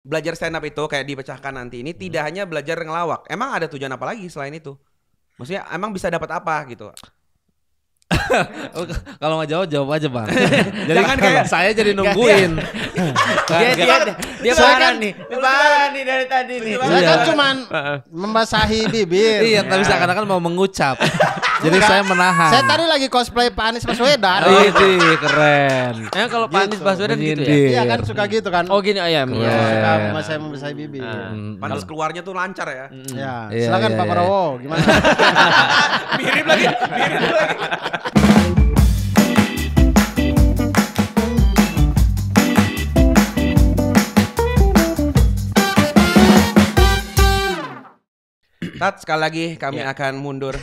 belajar stand up itu kayak dipecahkan nanti ini tidak hanya belajar ngelawak. Emang ada tujuan apa lagi selain itu? Maksudnya emang bisa dapat apa gitu? Kalau nggak jawab aja bang. Jadi Jangan kayak saya jadi nungguin. Dia parah nih. Parah nih dari tadi nih. Saya kan cuman membasahi bibir. Iya, tapi seakan-akan mau mengucap. Jadi saya menahan. Saya tadi lagi cosplay Pak Anies Baswedan. Ini keren. Kalau Pak Anies Baswedan gitu ya. Menyindir. Iya kan suka gitu kan. Oh gini ayam. Iya, Ya. suka saya membasahi bibir. Pantas keluarnya tuh lancar ya. Ya, Iya, silakan iya, Pak iya. Prabowo gimana? Mirip lagi. Tat, sekali lagi kami akan mundur.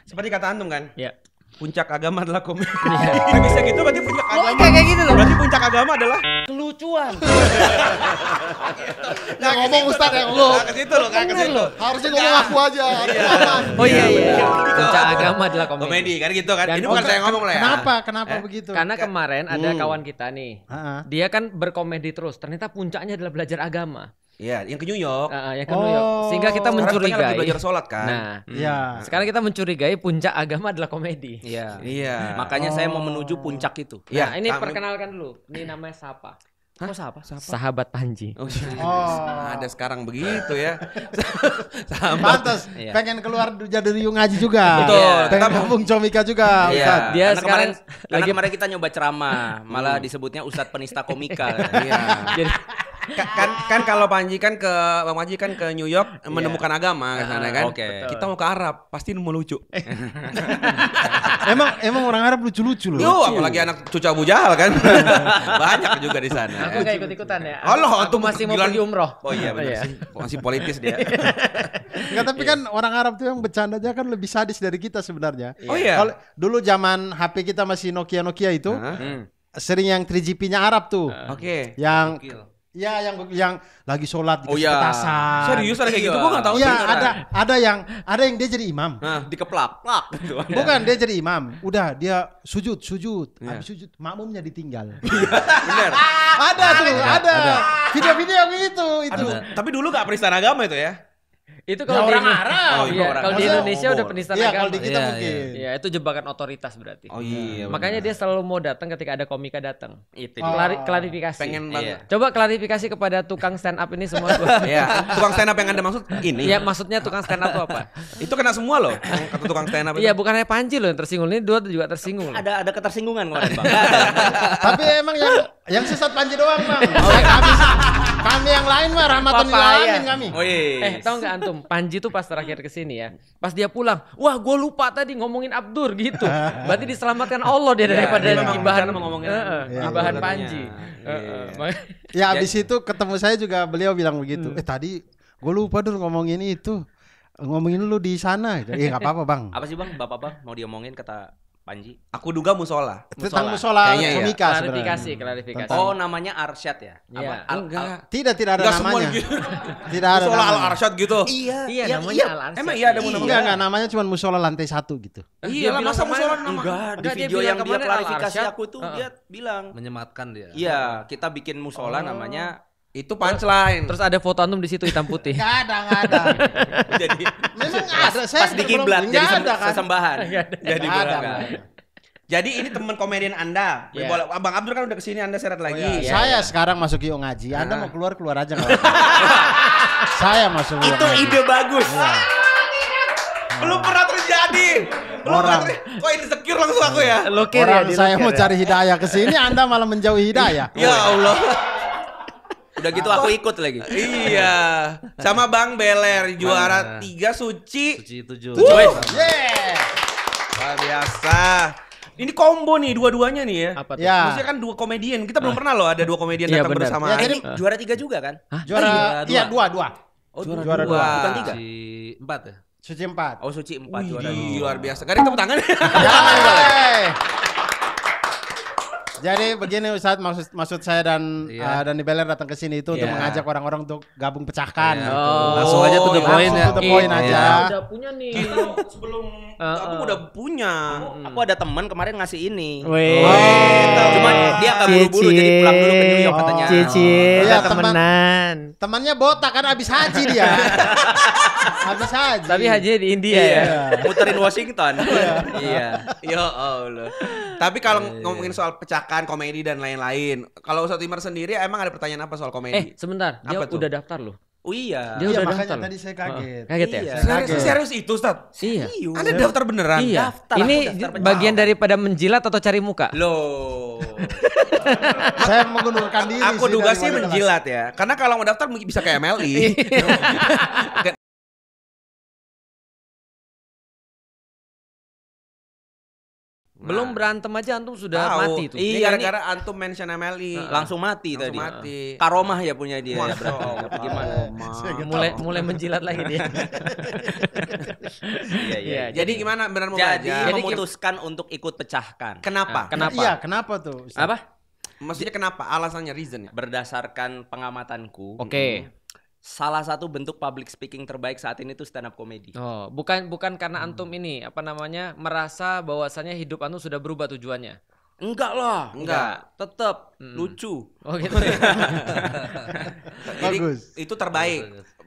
Seperti kata antum kan? Ya. Puncak agama adalah komedi. Nggak bisa gitu berarti puncak agama. Kayak gitu loh. Berarti puncak agama adalah Kelucuan. Yang ngomong Ustadz yang lu. Nggak ke situ loh, nggak ke situ. Harusnya ngomong aku aja. Oh iya. Puncak agama adalah komedi. Komedi kan gitu kan. Dan Ini bukan saya ngomong lah ya. Kenapa begitu? Karena kemarin ada kawan kita nih. Heeh. Dia kan berkomedi terus. Ternyata puncaknya adalah belajar agama. Iya, yang ke New York. Yang ke New York. Sehingga kita Sekarang katanya lagi mencurigai. belajar sholat kan. Nah, Iya. sekarang kita mencurigai puncak agama adalah komedi. Iya. Iya. Makanya saya mau menuju puncak itu. Iya, Nah, ini kami- perkenalkan dulu. Ini namanya siapa? Kok siapa? Sahabat Panji. Oh, iya. Oh. Ada sekarang begitu ya. Sama. Pantes, Iya. pengen keluar jadi Riung Ngaji juga. Betul. Pengen Kita- gabung Comika juga. Iya. Ustadz. Dia Karena sekarang karena lagi- kemarin kita nyoba ceramah, malah disebutnya Ustadz Penista Komika. Iya. Jadi Kan kalau Panji kan ke Bang Panji kan ke New York menemukan agama ke sana kan. Oke. Kita mau ke Arab, pasti mau lucu. Emang orang Arab lucu-lucu loh. Yo, apalagi anak cucu Abu Jahal kan. Banyak juga di sana. aku gak ikut-ikutan ya. Allah, aku antum masih mau bilang- pergi umroh. Oh iya benar sih. Masih politis dia. Enggak, tapi kan orang Arab tuh yang bercandanya kan lebih sadis dari kita sebenarnya. Oh iya. Kalau dulu zaman HP kita masih Nokia itu, Hah? sering yang 3GP-nya Arab tuh. Oke. Yang ya yang lagi sholat Oh, dikasih iya. petasan. Serius ada kayak gitu? Gua enggak tahu. Iya, beneran. ada yang dia jadi imam. Nah, Dikeplak, plak gitu. Bukan, dia jadi imam. Udah dia sujud. Iya. Habis sujud makmumnya ditinggal. bener. ada. Video-video gitu itu. Aduh, tapi dulu gak penistaan agama itu ya? Itu Ya, kalau di orang Arab. Oh, Iya, orang kalau di Arab. Indonesia udah penistaan Iya, agama. kalau di kita Iya, mungkin. Iya, itu jebakan otoritas berarti. Oh iya. Makanya dia selalu mau datang ketika ada komika datang. Itu Oh. dia. Klarifikasi. pengen banget. Coba klarifikasi kepada tukang stand up ini semua. Iya, tukang stand up yang Anda maksud ini. Iya, maksudnya tukang stand up itu apa? Itu kena semua loh. Kata tukang stand up itu. Iya, bukan hanya Panji loh yang tersinggung. Ini dua juga tersinggung. loh. Ada ketersinggungan kemarin, Bang. Tapi emang yang sesat Panji doang, Bang. Kami yang lain mah rahmatan lil Papaya. alamin kami. Oh iya. Tahu nggak antum? Panji tuh pas terakhir kesini ya. Pas dia pulang, wah gue lupa tadi ngomongin Abdur gitu. Berarti diselamatkan Allah dia daripada dia memang gibahan berencana mau ngomongin gibahan Abdur Panji. katanya. Ya abis itu ketemu saya juga beliau bilang begitu. Tadi gue lupa dulu ngomongin itu. Ngomongin lu di sana. Nggak apa-apa, Bang. Apa sih, Bang? Bapak, Bang, mau diomongin kata Panji? Aku duga musola. Tentang musola Kayaknya iya. komika sebenarnya. Klarifikasi. Oh, namanya Arsyad ya? Iya. Enggak. Tidak ada Enggak semua namanya. gitu. Tidak ada Musola Al namanya. Arsyad gitu. Iya, namanya Al Arsyad. Emang iya ada mau Enggak, namanya cuma musola lantai 1 gitu. Iya lah, masa musola nama? Enggak, di Enggak, dia video bilang yang dia kemarin klarifikasi Al-Arsyad. aku tuh dia bilang, Menyematkan dia. iya, kita bikin musola namanya Itu punchline. Terus ada foto antum di situ hitam putih. Enggak ada. jadi Memang ada. Saya pas di kiblat jadi enggak ada kan. sesembahan. jadi Nggak ada. berangkat. Jadi ini teman komedian Anda. Iya. Boleh, Bang Abdur kan udah kesini, Anda seret lagi. Saya sekarang masuk IO ngaji. Anda mau keluar aja nggak apa-apa. Saya masuk IO Itu ngaji. ide bagus. Belum pernah terjadi. Kok insecure langsung aku ya? Lokir Orang ya, saya dilokir mau ya. cari hidayah ke sini, Anda malah menjauhi hidayah. Ya Allah. Udah gitu aku ikut lagi. Iya. Sama Bang Beler juara 3 Suci. Suci 7. Yeah. Luar biasa. Ini combo nih dua-duanya nih ya. Apa tuh? Ya. Maksudnya kan dua komedian. Kita belum pernah loh ada dua komedian Iya, datang benar. bersama. Ya, jadi Ini juara 3 juga kan? juara iya dua. Oh, Juara dua. dua. Bukan 3. Suci 4 ya? Suci 4. Oh, Suci 4 juara. Wih, luar biasa. Gak ada tepuk tangan. Hey. Jadi begini Ustadz, maksud saya dan Iya. Dani Beler datang ke sini itu untuk Iya. mengajak orang-orang untuk gabung pecahkan. Iya. gitu. Langsung aja to the Langsung point ya. to the point aja. Udah punya nih. Sebelum aku udah punya. Aku ada teman kemarin ngasih ini. Weh. Cuman dia agak buru-buru jadi pulang dulu ke New York katanya. Cicit, Iya, temenan. Temannya botak kan habis haji dia. Habis haji. Tapi haji di India ya. Muterin Washington. Iya. Ya Allah. Tapi kalau ngomongin soal pecahkan komedi dan lain-lain, kalau Ustadz Wimar sendiri emang ada pertanyaan apa soal komedi? Sebentar, dia Apa tuh? udah daftar loh. Oh iya. Dia Iya, udah makanya daftar loh. tadi saya kaget. Kaget ya? Iya. Serius itu Ustadz? Iya. Anda daftar beneran? Iya. Daftar, Ini aku daftar penjawab. bagian daripada menjilat atau cari muka? Loh. Saya mengundurkan diri. Aku duga dari sih wali kelas. menjilat ya. Karena kalau mau daftar mungkin bisa ke MLI. Belum berantem aja antum sudah Tahu. mati tuh. Ini Iya, gara-gara antum mention MLI. Langsung mati Langsung tadi. mati. Karomah ya punya dia ya Masya berarti. Allah. Gimana? Mulai menjilat lagi dia. Iya, iya. Jadi gimana benar mau Jadi belajar? memutuskan untuk ikut pecahkan. Kenapa? Kenapa? Iya, kenapa tuh? Ustadz? Apa? Maksudnya kenapa? Alasannya, reasonnya. Berdasarkan pengamatanku, Oke. salah satu bentuk public speaking terbaik saat ini tuh stand up comedy. Oh, bukan karena antum ini apa namanya merasa bahwasannya hidup antum sudah berubah tujuannya. Enggak lah, Enggak. tetap lucu. Oh gitu. Jadi Bagus. itu terbaik.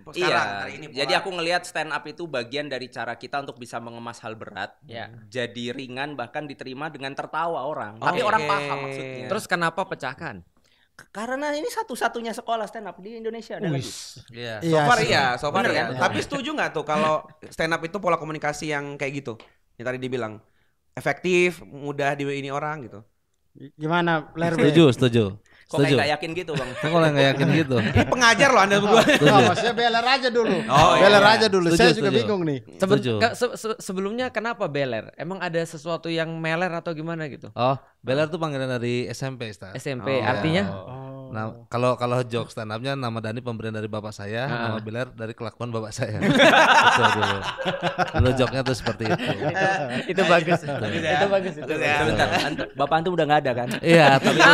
Sekarang, Iya. hari ini Jadi aku ngelihat stand up itu bagian dari cara kita untuk bisa mengemas hal berat, Ya. jadi ringan bahkan diterima dengan tertawa orang. Tapi Oke. orang paham maksudnya. Terus kenapa pecahkan? Karena ini satu-satunya sekolah stand up di Indonesia ada lagi. Iya. so far sih. iya, so far Bener iya. kan? Tapi setuju nggak tuh kalau stand up itu pola komunikasi yang kayak gitu? Yang tadi dibilang efektif, mudah di ini orang gitu. Gimana, Ler? Setuju. Kok kayak Setuju. nggak yakin gitu bang? Kok kalau nggak yakin gitu? Ini pengajar loh Anda berdua. Oh, maksudnya Beler aja dulu. Oh, iya. Beler aja dulu. Setuju, Saya juga setuju. bingung nih. Setuju. Sebelumnya kenapa beler? Emang ada sesuatu yang meler atau gimana gitu? Oh, Beler tuh panggilan dari SMP, Ustaz. SMP, Oh. artinya? Nah, kalau joke stand up-nya nama Dani pemberian dari bapak saya, nama Beler dari kelakuan bapak saya. Itu dulu. Dulu joke-nya tuh seperti itu. Itu bagus. Itu bagus itu. Sebentar, Bapak antum udah nggak ada kan? Iya, tapi dulu.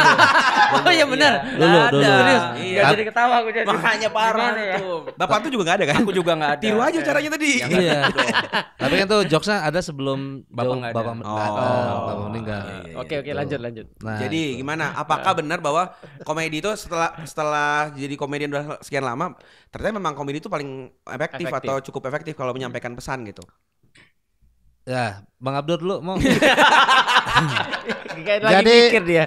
Oh iya benar. Dulu. Serius. Iya. Nggak jadi ketawa aku jadi. Makanya parah Gimana ya? tuh. Bapak tuh juga nggak ada kan? Aku juga nggak ada. Tiru aja caranya tadi. Iya. Tapi kan tuh jokesnya ada sebelum Bapak jauh nggak ada. bapak nggak ada, Oh. bapak meninggal. Oke lanjut. Nah, Jadi gimana? Apakah benar bahwa komedi itu setelah jadi komedian udah sekian lama, ternyata memang komedi itu paling efektif atau cukup efektif kalau menyampaikan pesan gitu? ya, Bang Abdur dulu mau. Kayak lagi Jadi mikir dia.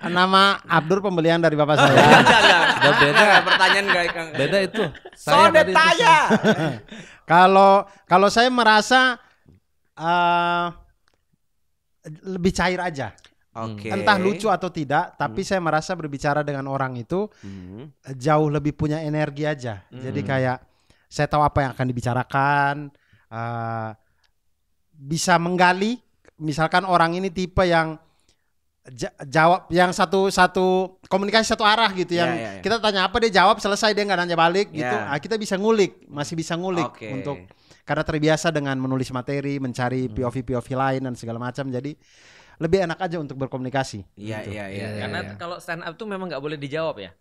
nama Abdur pembelian dari bapak saya. Udah beda. Pertanyaan gak Kang? Beda itu. So tadi itu daya. Kalau saya merasa lebih cair aja. Oke. Entah lucu atau tidak, tapi saya merasa berbicara dengan orang itu jauh lebih punya energi aja. Jadi kayak saya tahu apa yang akan dibicarakan, bisa menggali. Misalkan orang ini tipe yang jawab yang satu komunikasi satu arah gitu, yang Ya. kita tanya apa dia jawab selesai, dia nggak nanya balik gitu. Ya. Kita bisa masih bisa ngulik Oke. untuk karena terbiasa dengan menulis materi, mencari POV lain dan segala macam. Jadi lebih enak aja untuk berkomunikasi. Iya, gitu. iya. Karena kalau stand up tuh memang nggak boleh dijawab ya.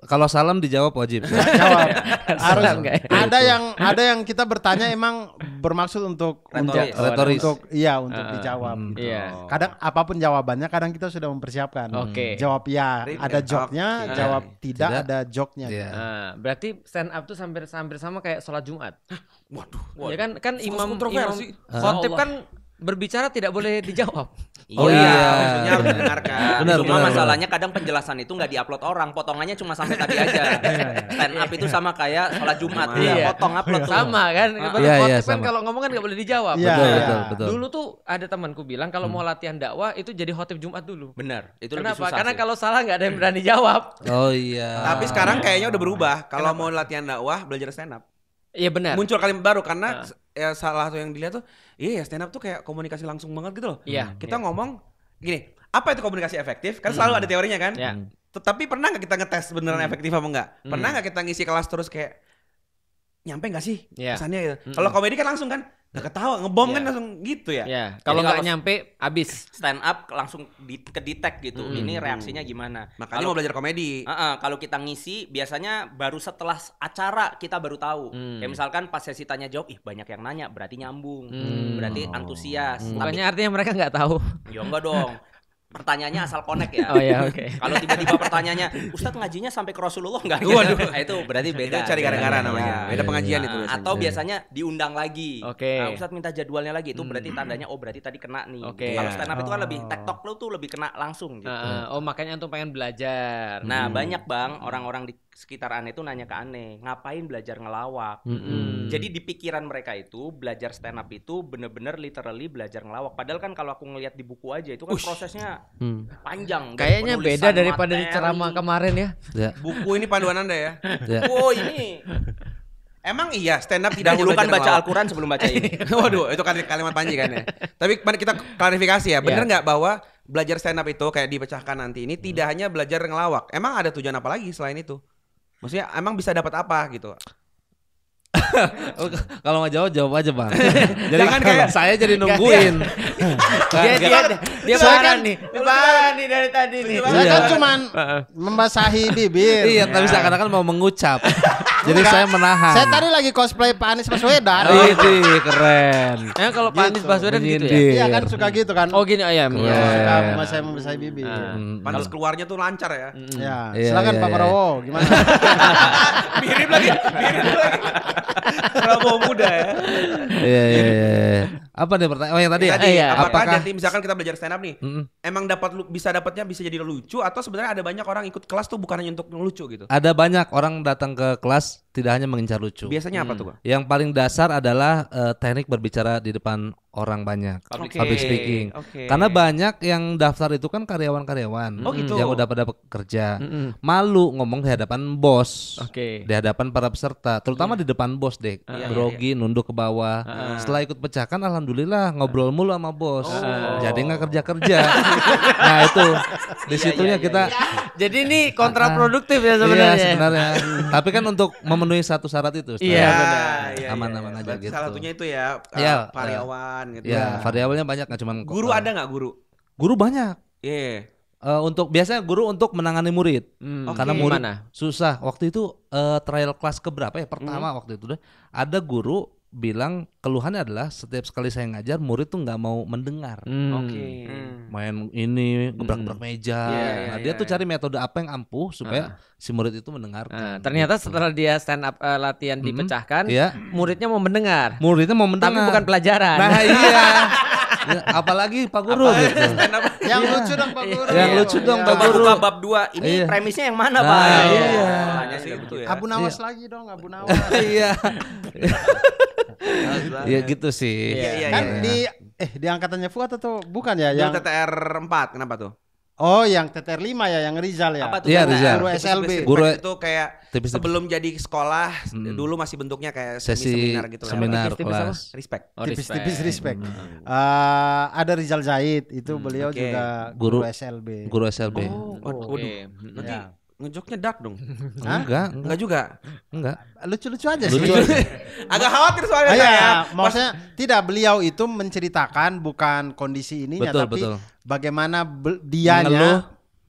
Kalau salam dijawab wajib. Jawab. Harus Salam nggak ya? ada yang kita bertanya emang bermaksud untuk Retoris. untuk dijawab. gitu. Iya. Kadang apapun jawabannya, kadang kita sudah mempersiapkan. Oke. Jawab ya, ada joknya, Oke. jawab tidak, Tidak. ada joknya. Iya. Nah, berarti stand up tuh hampir sama kayak sholat Jumat. Waduh. Ya kan imam kontroversi. khotib kan berbicara tidak boleh dijawab. Oh iya. Maksudnya harus didengarkan. Benar, Cuma benar, masalahnya kadang penjelasan itu nggak diupload orang, potongannya cuma sampai tadi aja. Stand up itu sama kayak sholat Jumat, Iya. potong upload tuh. Sama kan? Iya, Khotib iya, kan sama. kalau ngomong kan nggak boleh dijawab. Iya, Betul, iya. betul. Dulu tuh ada temanku bilang kalau mau latihan dakwah itu jadi khotib Jumat dulu. Benar, itu lebih Kenapa? susah. Karena sih. kalau salah nggak ada yang berani jawab. Oh iya. Tapi sekarang kayaknya udah berubah. Kalau mau latihan dakwah, belajar stand up. Iya benar. Muncul kalimat baru karena ya salah satu yang dilihat tuh, iya stand up tuh kayak komunikasi langsung banget gitu loh. Iya. Kita ngomong gini, apa itu komunikasi efektif? Kan selalu ada teorinya kan? Ya. Tetapi pernah nggak kita ngetes beneran efektif apa enggak? Pernah nggak kita ngisi kelas terus kayak nyampe nggak sih Iya. pesannya gitu? Kalau komedi kan langsung kan, Gak ketawa, ngebom Iya. kan langsung gitu ya. Ya, kalau nggak kalau nyampe habis. Stand up langsung ke-detect gitu. Ini reaksinya gimana. Makanya mau belajar komedi. Kalau kita ngisi biasanya baru setelah acara kita baru tahu. Kayak misalkan pas sesi tanya jawab, banyak yang nanya, berarti nyambung, berarti antusias. Tapi Bukannya artinya mereka nggak tahu. ya enggak dong. Pertanyaannya asal connect ya. Oh ya, oke. Kalau tiba-tiba pertanyaannya, Ustadz ngajinya sampai ke Rasulullah enggak? Waduh. Nah, itu berarti beda. Itu cari gara-gara namanya. Beda pengajian itu biasanya. Atau biasanya diundang lagi. Oke. Nah, Ustadz minta jadwalnya lagi. Itu berarti tandanya berarti tadi kena nih. Oke. Kalau stand up itu kan lebih tektok lu tuh lebih kena langsung gitu. Oh makanya antum pengen belajar. Nah, banyak Bang orang-orang di sekitar Ane itu nanya ke Ane, ngapain belajar ngelawak? Jadi di pikiran mereka itu belajar stand up itu bener-bener literally belajar ngelawak. Padahal kan kalau aku ngelihat di buku aja itu kan prosesnya panjang. Dari Kayaknya penulisan beda daripada di materi. ceramah kemarin ya. Ya. Buku ini panduan Anda ya. Ya. Oh ini Emang iya stand up tidak hanya dahulukan belajar baca ngelawak. Al-Quran sebelum baca ini. Waduh, itu kan kalimat Panji kan ya. Tapi mari kita klarifikasi ya. Bener nggak bahwa belajar stand up itu kayak dipecahkan nanti ini tidak hanya belajar ngelawak. Emang ada tujuan apa lagi selain itu? Maksudnya emang bisa dapat apa gitu? Kalau nggak jawab aja bang. Jadi Jangan kayak- saya jadi nungguin. Dia parah nih. Parah nih dari tadi nih. Saya kan cuman membasahi bibir. Iya, tapi seakan-akan mau mengucap. Jadi saya menahan. Saya tadi lagi cosplay Pak Anies Baswedan. Ini keren. Kalau Pak Anies Baswedan gitu ya. Menyindir. Iya kan suka gitu kan. Oh gini ayam. Iya, suka saya membasahi bibir. Pantas keluarnya tuh lancar ya. Ya, Iya, silakan iya, Pak iya. Prabowo, gimana? Mirip lagi. Prabowo muda ya. Iya. Apa nih pertanyaan? Oh yang tadi ya? Tadi, Iya. apakah Apakah nanti misalkan kita belajar stand up nih, emang bisa dapatnya bisa jadi lucu atau sebenarnya ada banyak orang ikut kelas tuh bukan hanya untuk lucu gitu? ada banyak orang datang ke kelas tidak hanya mengincar lucu. Biasanya apa tuh, Bang? Yang paling dasar adalah teknik berbicara di depan orang banyak. Public speaking. Oke. Karena banyak yang daftar itu kan karyawan-karyawan Oh, gitu. yang udah pada bekerja. Malu ngomong di hadapan bos. Oke. Di hadapan para peserta, terutama di depan bos deh. Grogi, nunduk ke bawah. Setelah ikut pecahkan alhamdulillah ngobrol mulu sama bos. Jadi nggak kerja-kerja. Nah, itu di situnya kita Jadi ini kontraproduktif ya iya sebenarnya. sebenarnya. Tapi kan untuk memenuhi satu syarat itu. Ustaz. Iya, benar. Aman-aman aja Berarti gitu. Salah satunya itu ya, Iya, karyawan gitu. Ya, variabelnya banyak nggak cuma Guru ada nggak guru? Guru banyak. Iya. Untuk biasanya guru untuk menangani murid. Karena Oke. murid Gimana? susah. Waktu itu trial kelas keberapa ya? Pertama waktu itu deh. Ada guru bilang keluhannya adalah setiap sekali saya ngajar murid tuh nggak mau mendengar. Oke. Main ini gebrak-gebrak meja. Iya, Nah, dia tuh cari metode apa yang ampuh supaya si murid itu mendengarkan. Nah, ternyata setelah dia stand up latihan dipecahkan, Iya. muridnya mau mendengar. Muridnya mau Tapi mendengar. bukan pelajaran. Nah, iya. Ya, apalagi Pak Guru gitu. Yang lucu dong Pak Guru. Yang lucu dong Pak Coba Guru. buka bab 2. Ini Iya. premisnya yang mana, Nah, Pak? iya. Tanya sih itu ya. Abu Nawas lagi dong, Abu Nawas. Iya. Ya gitu sih. Iya, Kan iya. di angkatannya Fuad atau bukan ya Yang yang TTR 4 kenapa tuh? Oh, yang TTR 5 ya, yang Rizal ya. Apa tuh? Iya, Bang? Rizal. Guru SLB. Guru itu kayak tipis-tipis. sebelum jadi sekolah dulu masih bentuknya kayak Sesi seminar gitu lah. seminar Tipis-tipis apa? kelas. Respect. Oh, Tipis-tipis respect. Ada Rizal Zahid, itu beliau oke. juga Guru. guru SLB. Guru SLB. Waduh. Oke. Nanti Ya. ngejoknya dark dong. Enggak. Enggak juga. Enggak. Lucu-lucu aja sih. Lucu aja. Agak khawatir soalnya Ah, iya, saya. maksudnya tidak, beliau itu menceritakan bukan kondisi ininya, Betul, tapi betul. bagaimana Mengeluh. dianya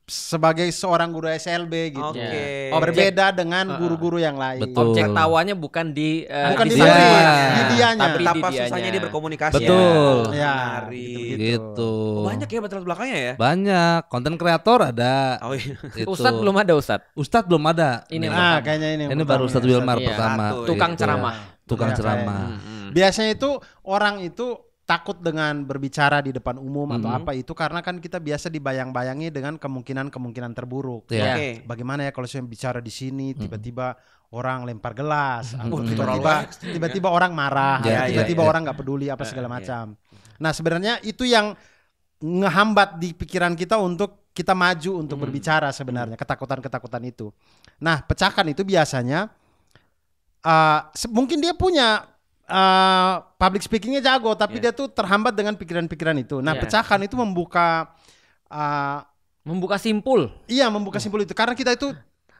sebagai seorang guru SLB gitu. Oke. Berbeda dengan guru-guru yang lain. Betul. Objek tawanya bukan di Bukan di Iya. murid, Iya. di dianya. Tapi di Betapa dianya. susahnya dia berkomunikasi. Betul. Ya, Menarik. Gitu. Oh, banyak ya latar belakangnya ya? Banyak. Konten kreator ada. Oh iya. Itu. Ustadz belum ada Ustadz. Ustadz belum ada. Ini yang Nah, pertama. kayaknya ini. yang Ini pertama baru Ustadz ya, Wilmar Iya. pertama. Satu. Tukang Gitu. ceramah. Tukang Ya, ceramah. Biasanya itu orang itu takut dengan berbicara di depan umum atau apa itu karena kan kita biasa dibayang-bayangi dengan kemungkinan-kemungkinan terburuk. Iya. Oke. Bagaimana ya kalau saya bicara di sini tiba-tiba orang lempar gelas, atau Waduh, tiba-tiba orang marah, Iya, atau tiba-tiba iya, orang nggak peduli apa segala macam. Nah sebenarnya itu yang ngehambat di pikiran kita untuk kita maju untuk berbicara sebenarnya, ketakutan-ketakutan itu. Nah pecahkan itu biasanya mungkin dia punya public speakingnya jago, tapi dia tuh terhambat dengan pikiran-pikiran itu. Nah Iya. pecahkan itu membuka Membuka simpul. Iya, membuka simpul itu karena kita itu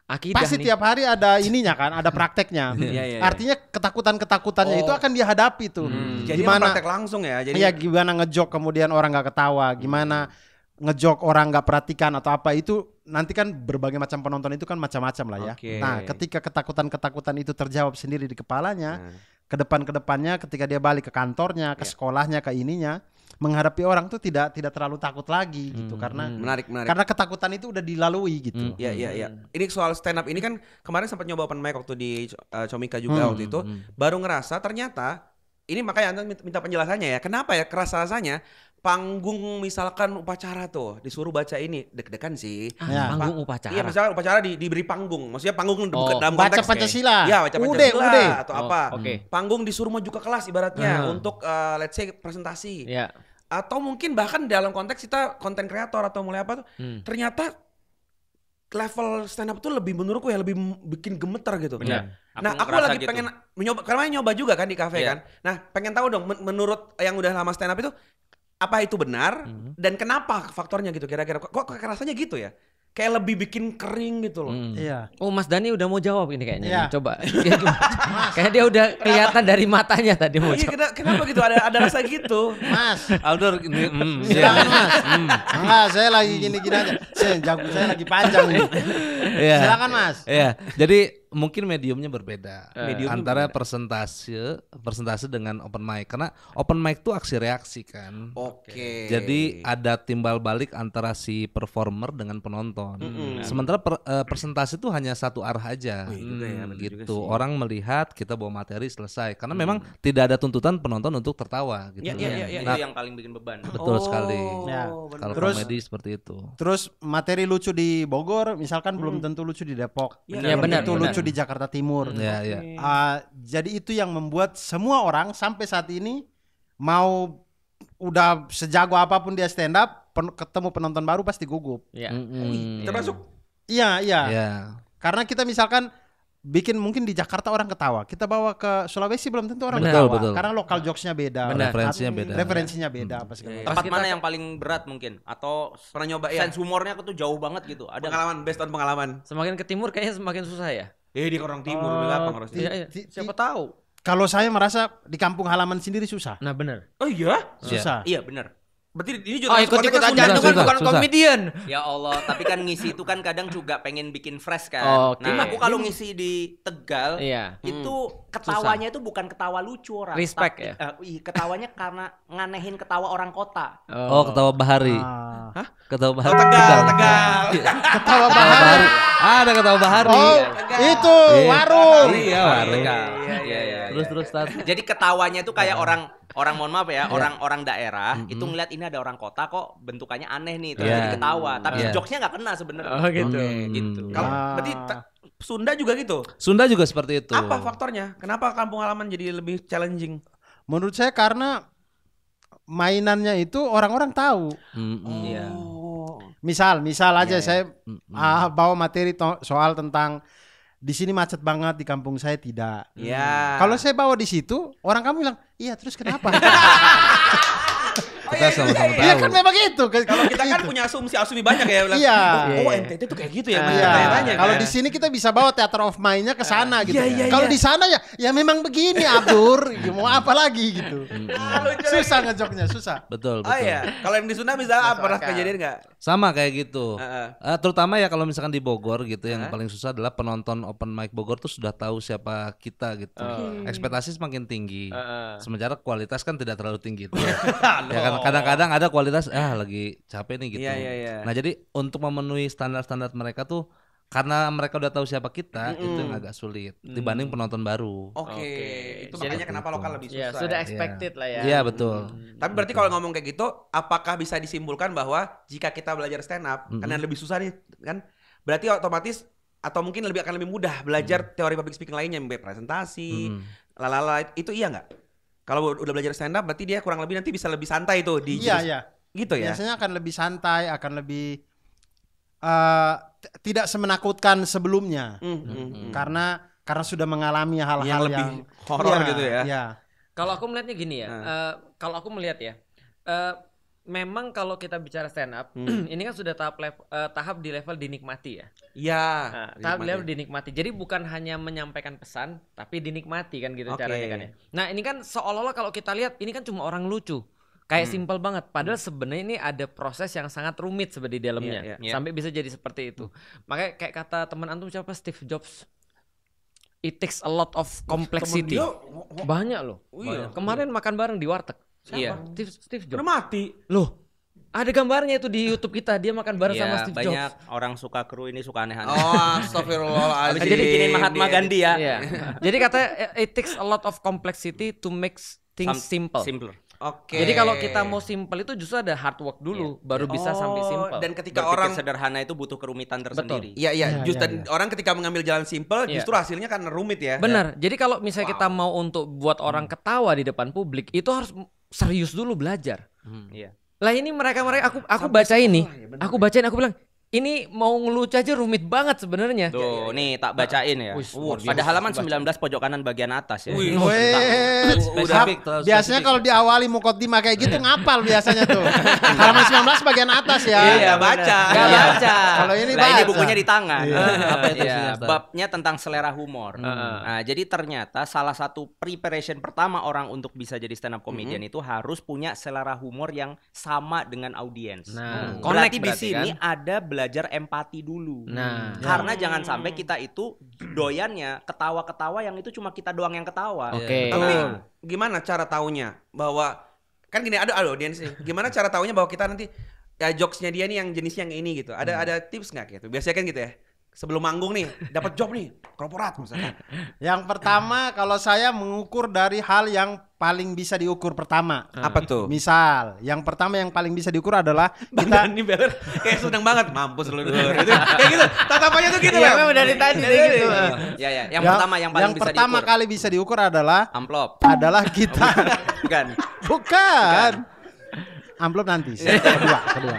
Akidah Pasti nih. tiap hari ada ininya kan, ada prakteknya. Iya, iya, iya. Artinya ketakutan-ketakutannya itu akan dihadapi tuh. Jadi emang praktek langsung ya. Jadi Iya, gimana ngejok kemudian orang nggak ketawa, gimana ngejok orang nggak perhatikan atau apa, itu nanti kan berbagai macam penonton itu kan macam-macam lah ya. Oke. Nah, ketika ketakutan-ketakutan itu terjawab sendiri di kepalanya, ke depannya ketika dia balik ke kantornya, ke sekolahnya, ke ininya, menghadapi orang tuh tidak terlalu takut lagi gitu, karena menarik. karena ketakutan itu udah dilalui gitu. Iya. Ini soal stand up ini kan kemarin sempat nyoba open mic waktu di Comika juga waktu itu. Baru ngerasa ternyata ini makanya Anda minta penjelasannya ya. Kenapa ya kerasa rasanya panggung misalkan upacara tuh disuruh baca ini deg-degan sih. Ya. Panggung upacara. Iya, misalkan upacara diberi panggung. Maksudnya panggung bukan dalam Baca konteks Pancasila. Iya, baca Ude. Pancasila atau apa. Oke. Panggung disuruh maju ke kelas ibaratnya untuk let's say presentasi. Ya. Atau mungkin bahkan dalam konteks kita konten kreator atau mulai apa tuh ternyata level stand up tuh lebih menurutku ya lebih bikin gemeter gitu. Benar. Nah, aku ngerasa lagi gitu. pengen mencoba karena nyoba juga kan di kafe Iya. kan. Nah, pengen tahu dong menurut yang udah lama stand up itu apa itu benar dan kenapa faktornya gitu kira-kira. Kok rasanya gitu ya? Kayak lebih bikin kering gitu loh. Iya. Oh, Mas Dani udah mau jawab ini kayaknya. Iya. Coba. Kayak dia udah kelihatan dari matanya tadi mau Iya, jawab. kenapa gitu ada rasa gitu? Mas, Aldor ini silakan Mas. Enggak, saya lagi gini-gini aja. Jago saya lagi panjang nih. Iya. Silakan Mas. Iya. Jadi mungkin mediumnya berbeda Mediumnya antara berbeda. persentase dengan open mic, karena open mic itu aksi reaksi kan. Oke. Jadi ada timbal balik antara si performer dengan penonton. Sementara persentase itu hanya satu arah aja. Oh, iya juga ya, bener juga Gitu. sih. Orang melihat kita bawa materi selesai. Karena memang tidak ada tuntutan penonton untuk tertawa gitu. Iya. Itu yang paling bikin beban. Betul sekali. Ya. bener. Kalau Terus- komedi seperti itu. Terus materi lucu di Bogor misalkan belum tentu lucu di Depok. Iya, Belum benar, tentu benar. lucu di Jakarta Timur. Ya, ya. Jadi itu yang membuat semua orang sampai saat ini mau udah sejago apapun dia stand up, ketemu penonton baru pasti gugup. Ya. Termasuk Iya. Ya. Karena kita misalkan bikin mungkin di Jakarta orang ketawa, kita bawa ke Sulawesi belum tentu orang Benar, ketawa. betul. Karena lokal jokesnya beda, Benar. Referensinya beda. referensinya beda apa segala macam. Tempat kita mana yang paling berat mungkin? Atau pernah nyoba ya? sense humornya tuh jauh banget gitu? Ada nggak? Pengalaman based on pengalaman. Semakin ke timur kayaknya semakin susah ya. Di orang timur lebih gampang harusnya. Iya. Siapa tahu. Kalau saya merasa di kampung halaman sendiri susah. Nah, benar. Oh iya? Susah. Iya benar. Berarti ini Oh, juga ikut-ikut konteksnya aja Sunda itu juga. kan susah, bukan susah. komedian. Ya Allah, tapi kan ngisi itu kan kadang juga pengen bikin fresh kan. Oh, oke. Nah, aku kalau ngisi di Tegal, Iya. itu ketawanya itu bukan ketawa lucu orang. Respect tapi, ya? ketawanya karena nganehin ketawa orang kota. Oh, ketawa bahari. Ah. Ketawa bahari. Tegal. Ketawa Ketawa bahari. bahari. Ada ketawa bahari. Oh, itu Iya. warung. Iya, warung. Tegal. Iya. Terus Tat. Jadi ketawanya itu kayak orang mohon maaf ya, orang daerah itu ngeliat ini ada orang kota kok bentukannya aneh nih, terus Iya. jadi ketawa. Tapi Iya. jokesnya nggak kena sebenarnya. Oh, gitu. Gitu. Kalau Ah. berarti Sunda juga gitu. Sunda juga seperti itu. Apa faktornya? Kenapa kampung halaman jadi lebih challenging? Menurut saya karena mainannya itu orang-orang tahu. Iya. Misal aja saya bawa materi soal tentang di sini macet banget, di kampung saya tidak. Ya. Kalau saya bawa di situ, orang kamu bilang, "Iya, terus kenapa?" Kita sama-sama Iya tahu. kan memang itu. kalau kita kan punya asumsi banyak ya bilang. Iya. Oh, NTT tuh kayak gitu ya. Iya. Tanya-tanya Kalau kan. di sini kita bisa bawa theater of mind-nya ke sana gitu. Iya, Kalau iya. di sana ya memang begini Abdur, ya mau apa lagi gitu. Susah ngejoknya, susah. Betul, Oh betul. iya. Kalau yang di Sunda bisa pernah kejadian nggak? Sama kayak gitu. Heeh. Terutama ya kalau misalkan di Bogor gitu, yang paling susah adalah penonton open mic Bogor tuh sudah tahu siapa kita gitu. Ekspektasi semakin tinggi. Sementara kualitas kan tidak terlalu tinggi tuh. Ya kan kadang-kadang ada kualitas lagi capek nih gitu. Iya. Nah, jadi untuk memenuhi standar-standar mereka tuh karena mereka udah tahu siapa kita, itu yang agak sulit dibanding penonton baru. Oke. Itu Jadi makanya kenapa lokal lebih susah. Ya, sudah ya. expected lah ya. Iya, betul. Tapi berarti kalau ngomong kayak gitu, apakah bisa disimpulkan bahwa jika kita belajar stand up, karena lebih susah nih kan, berarti otomatis atau mungkin akan lebih mudah belajar teori public speaking lainnya, presentasi, lalala, itu iya nggak? Kalau udah belajar stand up, berarti dia kurang lebih nanti bisa lebih santai tuh di Iya. gitu ya. Biasanya akan lebih santai, akan lebih tidak semenakutkan sebelumnya. Karena sudah mengalami hal-hal Yang lebih horor gitu ya. Iya. Kalau aku melihatnya gini ya, kalau aku melihat ya, memang kalau kita bicara stand up, ini kan sudah tahap di level dinikmati ya. Iya. Nah, tahap di level dinikmati. Jadi bukan hanya menyampaikan pesan, tapi dinikmati kan gitu caranya kan ya. Nah ini kan seolah-olah kalau kita lihat ini kan cuma orang lucu. Kayak simpel banget. Padahal sebenarnya ini ada proses yang sangat rumit sebenarnya di dalamnya. Sampai bisa jadi seperti itu. Makanya kayak kata teman antum siapa, Steve Jobs. It takes a lot of complexity. Banyak loh. Kemarin makan bareng di warteg. Iya. Steve Jobs. Udah mati. Loh, ada gambarnya itu di YouTube kita. Dia makan bareng sama Steve Jobs. Banyak orang suka kru ini suka aneh-aneh. Astagfirullahaladzim. Habis jadi bikinin Mahatma Gandhi ya. Iya. Jadi katanya it takes a lot of complexity to make things simple. Simpler. Oke. Jadi kalau kita mau simple itu justru ada hard work dulu, baru bisa sampai simple. Dan ketika Berpikir orang sederhana itu butuh kerumitan tersendiri. Iya, justru orang ketika mengambil jalan simple justru hasilnya kan rumit ya. Benar. Jadi kalau misalnya kita mau untuk buat orang ketawa di depan publik, itu harus serius dulu belajar. Iya. Lah ini mereka aku baca ini, aku bilang ini mau ngelucu aja rumit banget sebenarnya. Tuh, nih tak bacain ya. Pada halaman 19 pojok kanan bagian atas ya. Spesifik. Biasanya kalau diawali mukoddimah kayak gitu ngapal biasanya tuh. Halaman 19 bagian atas ya. Iya, baca. Gak baca. Kalau ini Nah, ini baca. bukunya di tangan. Apa itu Iya, isinya, Ustaz? babnya tentang selera humor. Nah, jadi ternyata salah satu preparation pertama orang untuk bisa jadi stand up comedian itu harus punya selera humor yang sama dengan audiens. Nah, berarti di berarti sini kan? ada belajar empati dulu. Nah, Karena jangan sampai kita itu doyannya ketawa-ketawa yang itu cuma kita doang yang ketawa. Oke. Tapi gimana cara taunya bahwa kan gini ada audiens nih. Gimana cara taunya bahwa kita nanti ya jokesnya dia nih yang jenisnya yang ini gitu. Ada tips nggak gitu? Biasanya kan gitu ya. Sebelum manggung nih, dapat job nih, korporat misalkan. Yang pertama kalau saya mengukur dari hal yang paling bisa diukur pertama. Apa tuh? Misal, yang pertama yang paling bisa diukur adalah kita Ini beler kayak sedang banget, mampus lu Dur. Gitu. Kayak gitu, tatapannya tuh gitu Iya, Bang. memang dari tadi gitu. Ya, ya. Yang pertama yang paling bisa pertama diukur. kali bisa diukur adalah Amplop. kita Bukan. bukan amplop nanti. Kedua.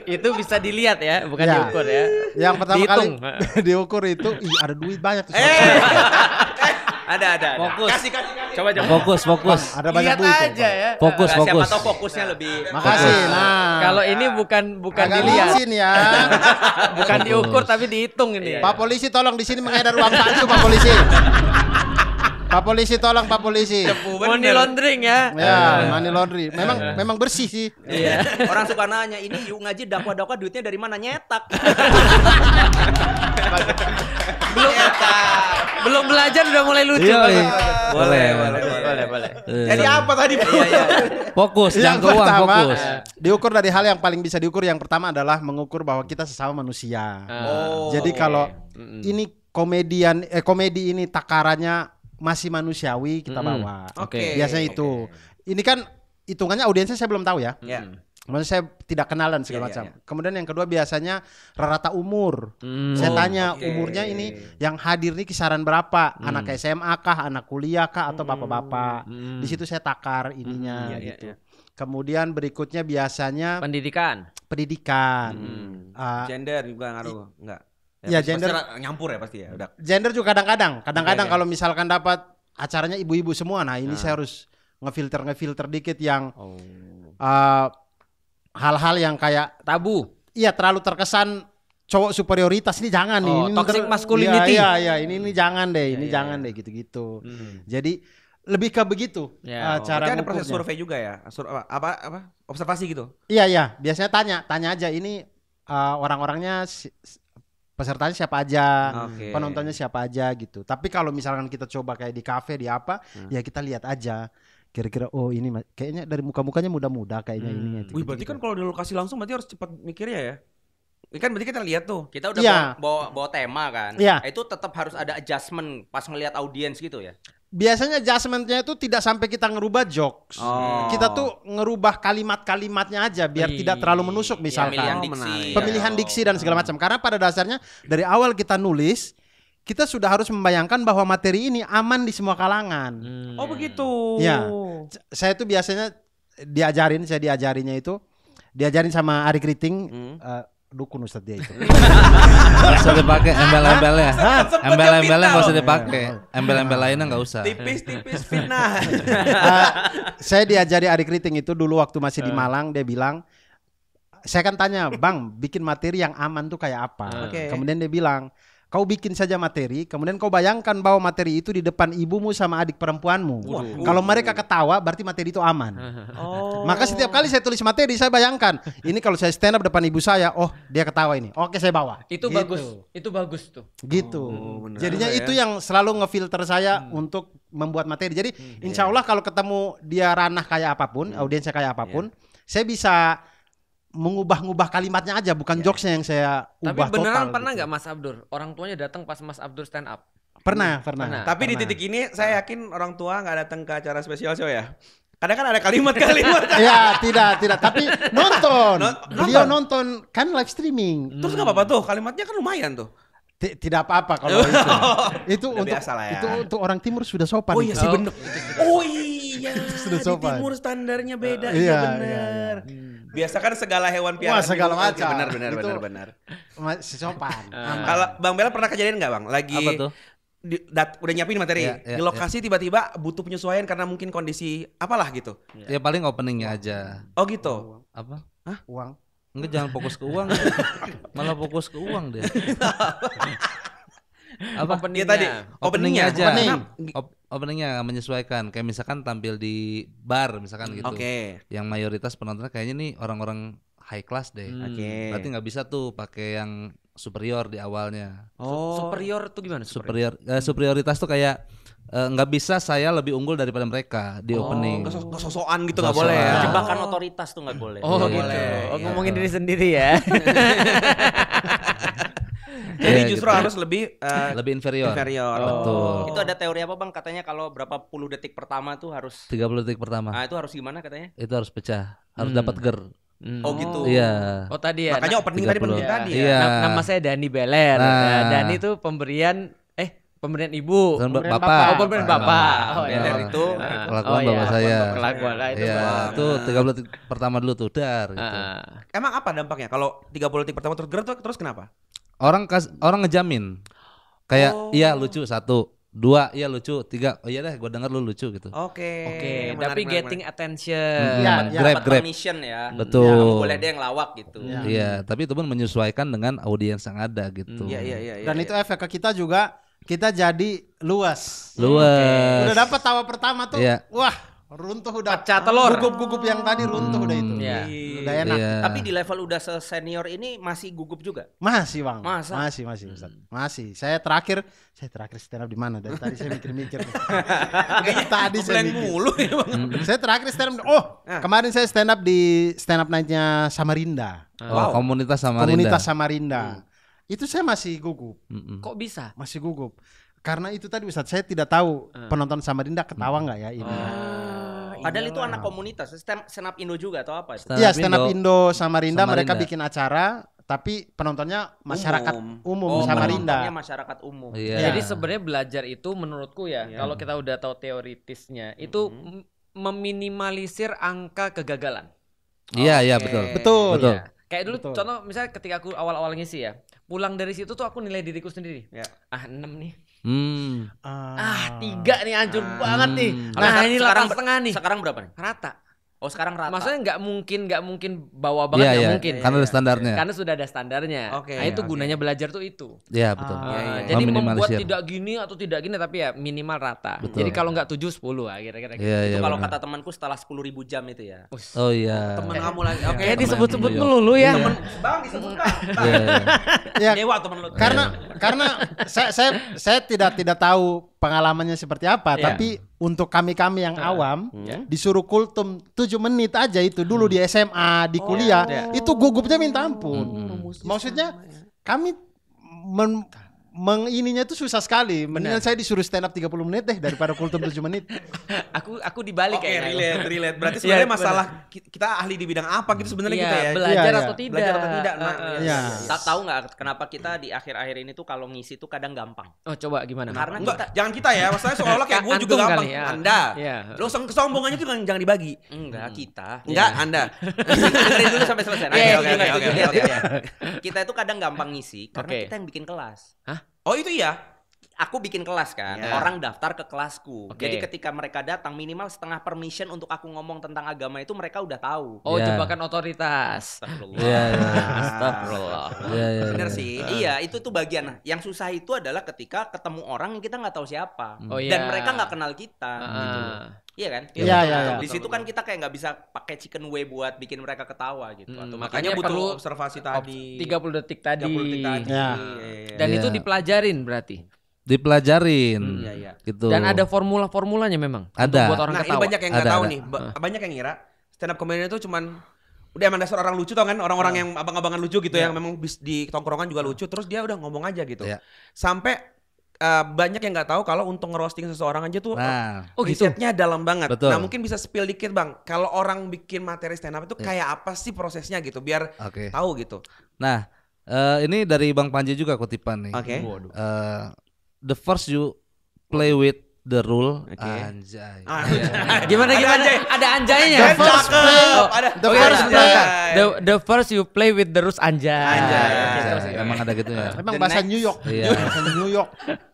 Itu bisa dilihat ya, bukan Ya. diukur ya. Yang pertama Dihitung. kali diukur itu, ada duit banyak tuh. Ada. Fokus. Kasih. Coba. Fokus. Ada banyak Lihat duit. aja ya. Fokus. Siapa tahu fokusnya lebih. Makasih. Nah, Kalau ini bukan agak dilihat, licin ya. bukan diukur tapi dihitung ini. Pak polisi tolong di sini mengedar uang palsu, Pak polisi. Pak polisi tolong, Pak polisi. Money laundering ya. Ya, money laundry. Memang bersih sih. Iya. Orang suka nanya, ini yuk ngaji dakwah-dakwah duitnya dari mana? Nyetak. Belum belajar udah mulai lucu. Iya, iya. Boleh. Boleh. Jadi apa tadi? Fokus, Yang jangan ke uang, pertama, fokus. diukur dari hal yang paling bisa diukur. Yang pertama adalah mengukur bahwa kita sesama manusia. Jadi kalau ini komedi ini takarannya masih manusiawi, kita bawa. Oke. Biasanya itu. Ini kan hitungannya audiensnya saya belum tahu ya. Ya. Maksudnya saya tidak kenalan segala macam. Kemudian yang kedua biasanya rata umur. Saya tanya umurnya ini yang hadir nih kisaran berapa? Anak SMA kah, anak kuliah kah, atau bapak-bapak? Di situ saya takar ininya gitu. Kemudian berikutnya biasanya Pendidikan. pendidikan. Gender juga ngaruh, enggak? Ya, pasti gender. nyampur ya pasti ya, udah. Gender juga kadang-kadang. Kadang-kadang kalau misalkan dapat acaranya ibu-ibu semua, nah ini saya harus ngefilter dikit yang hal-hal yang kayak Tabu. iya terlalu terkesan cowok superioritas ini jangan nih. Oh, Ini toxic masculinity. Iya, ini jangan deh, ini jangan deh gitu-gitu. Jadi lebih ke begitu Ya, cara Berarti ada proses ngukurnya. survei juga ya? Apa? Observasi gitu. Iya, biasanya tanya aja ini orang-orangnya pesertanya siapa aja, Oke. penontonnya siapa aja gitu. Tapi kalau misalkan kita coba kayak di kafe di apa, ya kita lihat aja. Kira-kira ini kayaknya dari muka-mukanya muda-muda kayaknya ini. Wih, berarti kan kalau di lokasi langsung berarti harus cepat mikirnya ya. Ini kan berarti kita lihat tuh. Kita udah Iya. bawa tema kan. Iya. Itu tetap harus ada adjustment pas ngelihat audiens gitu ya. Biasanya adjustmentnya itu tidak sampai kita ngerubah jokes. Kita tuh ngerubah kalimat-kalimatnya aja biar tidak terlalu menusuk misalkan. Pemilihan Oh, diksi. menarik. Pemilihan diksi dan segala macam. Karena pada dasarnya dari awal kita nulis, kita sudah harus membayangkan bahwa materi ini aman di semua kalangan. Oh, begitu. Ya, saya tuh biasanya diajarin sama Ari Kriting. dukun Ustadz dia itu. Nggak usah dipakai embel-embelnya. Embel-embelnya nggak usah fitnah dipakai. Embel-embel lainnya nggak usah. Tipis-tipis fitnah. Saya diajari Ari Kriting itu dulu waktu masih di Malang, dia bilang, saya kan tanya, Bang, bikin materi yang aman tuh kayak apa? Oke. Kemudian dia bilang, kau bikin saja materi, kemudian kau bayangkan bahwa materi itu di depan ibumu sama adik perempuanmu. Kalau mereka ketawa, berarti materi itu aman. Oh. Maka setiap kali saya tulis materi, saya bayangkan, ini kalau saya stand up depan ibu saya, oh dia ketawa ini, oke saya bawa. Itu Gitu. bagus tuh. Gitu. benar Jadinya juga itu ya. yang selalu ngefilter saya untuk membuat materi. Jadi insya Allah kalau ketemu dia ranah kayak apapun, audiensnya kayak apapun, saya bisa mengubah-ubah kalimatnya aja, bukan jokesnya yang saya Tapi ubah beneran total. pernah gitu. nggak Mas Abdur? Orang tuanya datang pas Mas Abdur stand up. Pernah. Tapi di titik ini saya yakin orang tua nggak datang ke acara special show ya. Kadang kan ada kalimat-kalimat. Ya tidak. Tapi nonton. Nonton. Beliau nonton kan live streaming. Terus nggak apa-apa tuh, kalimatnya kan lumayan tuh. Tidak apa-apa kalau itu. Itu Udah untuk biasa lah ya. itu untuk orang timur sudah sopan. Oh iya itu. sih bener. Oh iya. Sudah Di sopan. timur standarnya beda. Iya, Iya iya, bener. Biasa kan segala hewan piaraan. Wah, segala gitu. macam. Benar. Itu- Masih sopan. Aman. Kalau Bang Bella pernah kejadian nggak Bang? Lagi Apa tuh? udah nyiapin materi Iya, di lokasi tiba-tiba butuh penyesuaian karena mungkin kondisi apalah gitu. Ya paling openingnya aja. Oh gitu. Apa? Uang. Enggak, jangan fokus ke uang. Malah fokus ke uang dia. Apa? Ya tadi openingnya aja. Opening. Openingnya menyesuaikan. Kayak misalkan tampil di bar misalkan gitu. Oke. Yang mayoritas penontonnya kayaknya nih orang-orang high class deh. Oke. Berarti nggak bisa tuh pakai yang superior di awalnya. Oh. Superior tuh gimana? Superioritas tuh kayak nggak bisa saya lebih unggul daripada mereka di opening. Nggak sosokan gitu nggak boleh Sosokan. ya. Jebakan otoritas tuh nggak boleh. Oh Nggak gitu. boleh. Oh, Iya. ngomongin diri sendiri ya. Jadi Iya, justru gitu. harus lebih Lebih inferior. inferior. Betul. Itu ada teori apa Bang? Katanya kalau berapa puluh detik pertama tuh harus 30 detik pertama. Nah, itu harus gimana katanya? Itu harus pecah. Harus dapat ger. Oh gitu. Iya. Oh tadi ya. Makanya opening tadi 30. penting tadi ya. Iya. Nama saya Dani Beler. Nah. Nah, Dani tuh pemberian ibu. Pemberian Bapak. bapak. Oh, pemberian bapak. Oh, Beler iya. itu Kelakuan bapak saya. Kelakuan lah itu. Iya, Bang. itu 30 detik pertama dulu tuh dar gitu. emang apa dampaknya kalau 30 detik pertama terus ger terus kenapa? Orang ngejamin. Kayak iya lucu 1, 2 iya lucu, 3 oh iya deh gua denger lu lucu gitu. Oke. Oke, menarik, tapi menarik, getting menarik. attention. Iya, Grab. Dapat permission ya. Betul. Ya, kamu boleh deh yang lawak gitu. Iya, tapi itu pun menyesuaikan dengan audiens yang ada gitu. Iya. Dan itu efek ke kita juga, kita jadi luas. Luas. Udah dapat tawa pertama tuh. Iya. Wah, runtuh udah. Pecah telur. Gugup-gugup yang tadi runtuh udah itu. Iya. Udah enak. Iya. Tapi di level udah senior ini masih gugup juga. Masih Bang. Masa? Masih Ustaz. Masih. Saya terakhir stand up di mana? Dari tadi saya mikir-mikir. Tadi saya Blank mikir. mulu ya Bang. Saya terakhir stand up. Oh, kemarin saya stand up di stand up night-nya Samarinda. Oh, komunitas Samarinda. Komunitas Samarinda. Itu saya masih gugup. Kok bisa? Masih gugup. Karena itu tadi Ustaz, saya tidak tahu penonton Samarinda ketawa nggak ya ini. Padahal itu anak komunitas, stand up Indo juga atau apa? Iya, stand up Indo Samarinda, mereka Samarinda. bikin acara tapi penontonnya masyarakat umum Oh, Samarinda. penontonnya masyarakat umum. Iya. Jadi sebenarnya belajar itu menurutku ya, kalau kita udah tahu teoritisnya, itu meminimalisir angka kegagalan. Iya, betul. Betul. Betul. Ya. Kayak dulu Betul. contoh misalnya ketika aku awal-awal ngisi ya, pulang dari situ tuh aku nilai diriku sendiri. Ya. 6 nih. 3 nih hancur banget nih. Nah, ini 8,5 nih. Sekarang berapa nih? Rata. Oh, sekarang rata. Maksudnya nggak mungkin bawa banget, Iya, nggak iya. mungkin. Karena ada standarnya. Karena sudah ada standarnya. Oke, Nah, itu oke. gunanya belajar tuh itu. Iya, betul. Jadi membuat Meminimalisir. tidak gini atau tidak gini tapi ya minimal rata. Betul. Jadi kalau nggak 7 10 lah kira-kira gitu. Iya, itu iya. kalau benar. kata temanku setelah 10.000 jam itu ya. Oh iya. Temen kamu lagi. Oke. Kayak teman. disebut-sebut Iya. melulu ya. Temen Bang disebut Bang. Iya, iya. Ya, Dewa temen lu. karena saya tidak tahu pengalamannya seperti apa, Iya. tapi untuk kami yang awam disuruh kultum 7 menit aja itu dulu di SMA, di kuliah, itu gugupnya minta ampun. Maksudnya kami mengininya tuh susah sekali. Mendingan saya disuruh stand up 30 menit deh daripada kultum 7 menit. Aku dibalik Oke, kayaknya. relate. Berarti sebenarnya Iya, masalah kita ahli di bidang apa gitu sebenarnya Iya, kita ya. belajar Iya, atau iya. tidak. Belajar atau tidak, nah, Iya. Tahu nggak kenapa kita di akhir-akhir ini tuh kalau ngisi tuh kadang gampang? Oh, coba gimana? Karena Enggak, jangan kita ya. Maksudnya seolah-olah kayak gue juga Antum gampang. kali ya. Anda. Iya. Terus kesombongannya itu jangan dibagi. enggak kita. Enggak, Anda. Dengerin dulu sampai selesai. Nah, Iya, oke, iya, oke, iya, oke, oke. Kita itu kadang gampang ngisi karena Oke. kita yang bikin kelas. Oh, itu iya. Aku bikin kelas kan, Ya. orang daftar ke kelasku. Oke. Jadi ketika mereka datang minimal setengah permission untuk aku ngomong tentang agama itu mereka udah tahu. Oh, Iya. jebakan otoritas. Astagfirullah. Iya, iya. Astagfirullah. Iya, iya. Bener iya. sih. Iya, itu tuh bagian. Nah, yang susah itu adalah ketika ketemu orang yang kita nggak tahu siapa Oh, dan iya. mereka nggak kenal kita. Gitu. Ah. Iya kan? Iya, iya, iya. Di situ kan kita kayak nggak bisa pakai chicken way buat bikin mereka ketawa gitu. Atau Makanya butuh perlu observasi tadi. 30 detik tadi. 30 detik tadi. Ya. Iya. Dan Iya. itu dipelajarin berarti. Dipelajarin. Iya, iya. Gitu. Dan ada formula-formulanya memang. Ada. Untuk buat orang Nah, ini ketawa. banyak yang nggak Ada, tahu ada. nih. Banyak yang ngira stand up comedian itu cuman udah emang dasar orang lucu tau kan, orang-orang yang abang-abangan lucu gitu yang memang di tongkrongan juga lucu, terus dia udah ngomong aja gitu. Iya. Sampai banyak yang nggak tahu kalau untuk ngerosting seseorang aja tuh Nah, Oh, gitu. risetnya dalam banget. Betul. Nah, mungkin bisa spill dikit Bang. Kalau orang bikin materi stand up itu kayak apa sih prosesnya gitu biar oke. tahu gitu. Nah, ini dari Bang Panji juga kutipan nih. Oke. The first you play with the rule. Oke. Anjay. Gimana Ada anjaynya. The first play. Ada. The first ada. play. The first you play with the rules anjay. Anjay. Oke, Anjay. terus. Emang ada gitu ya. Emang The bahasa next- New York. Iya. Bahasa New York.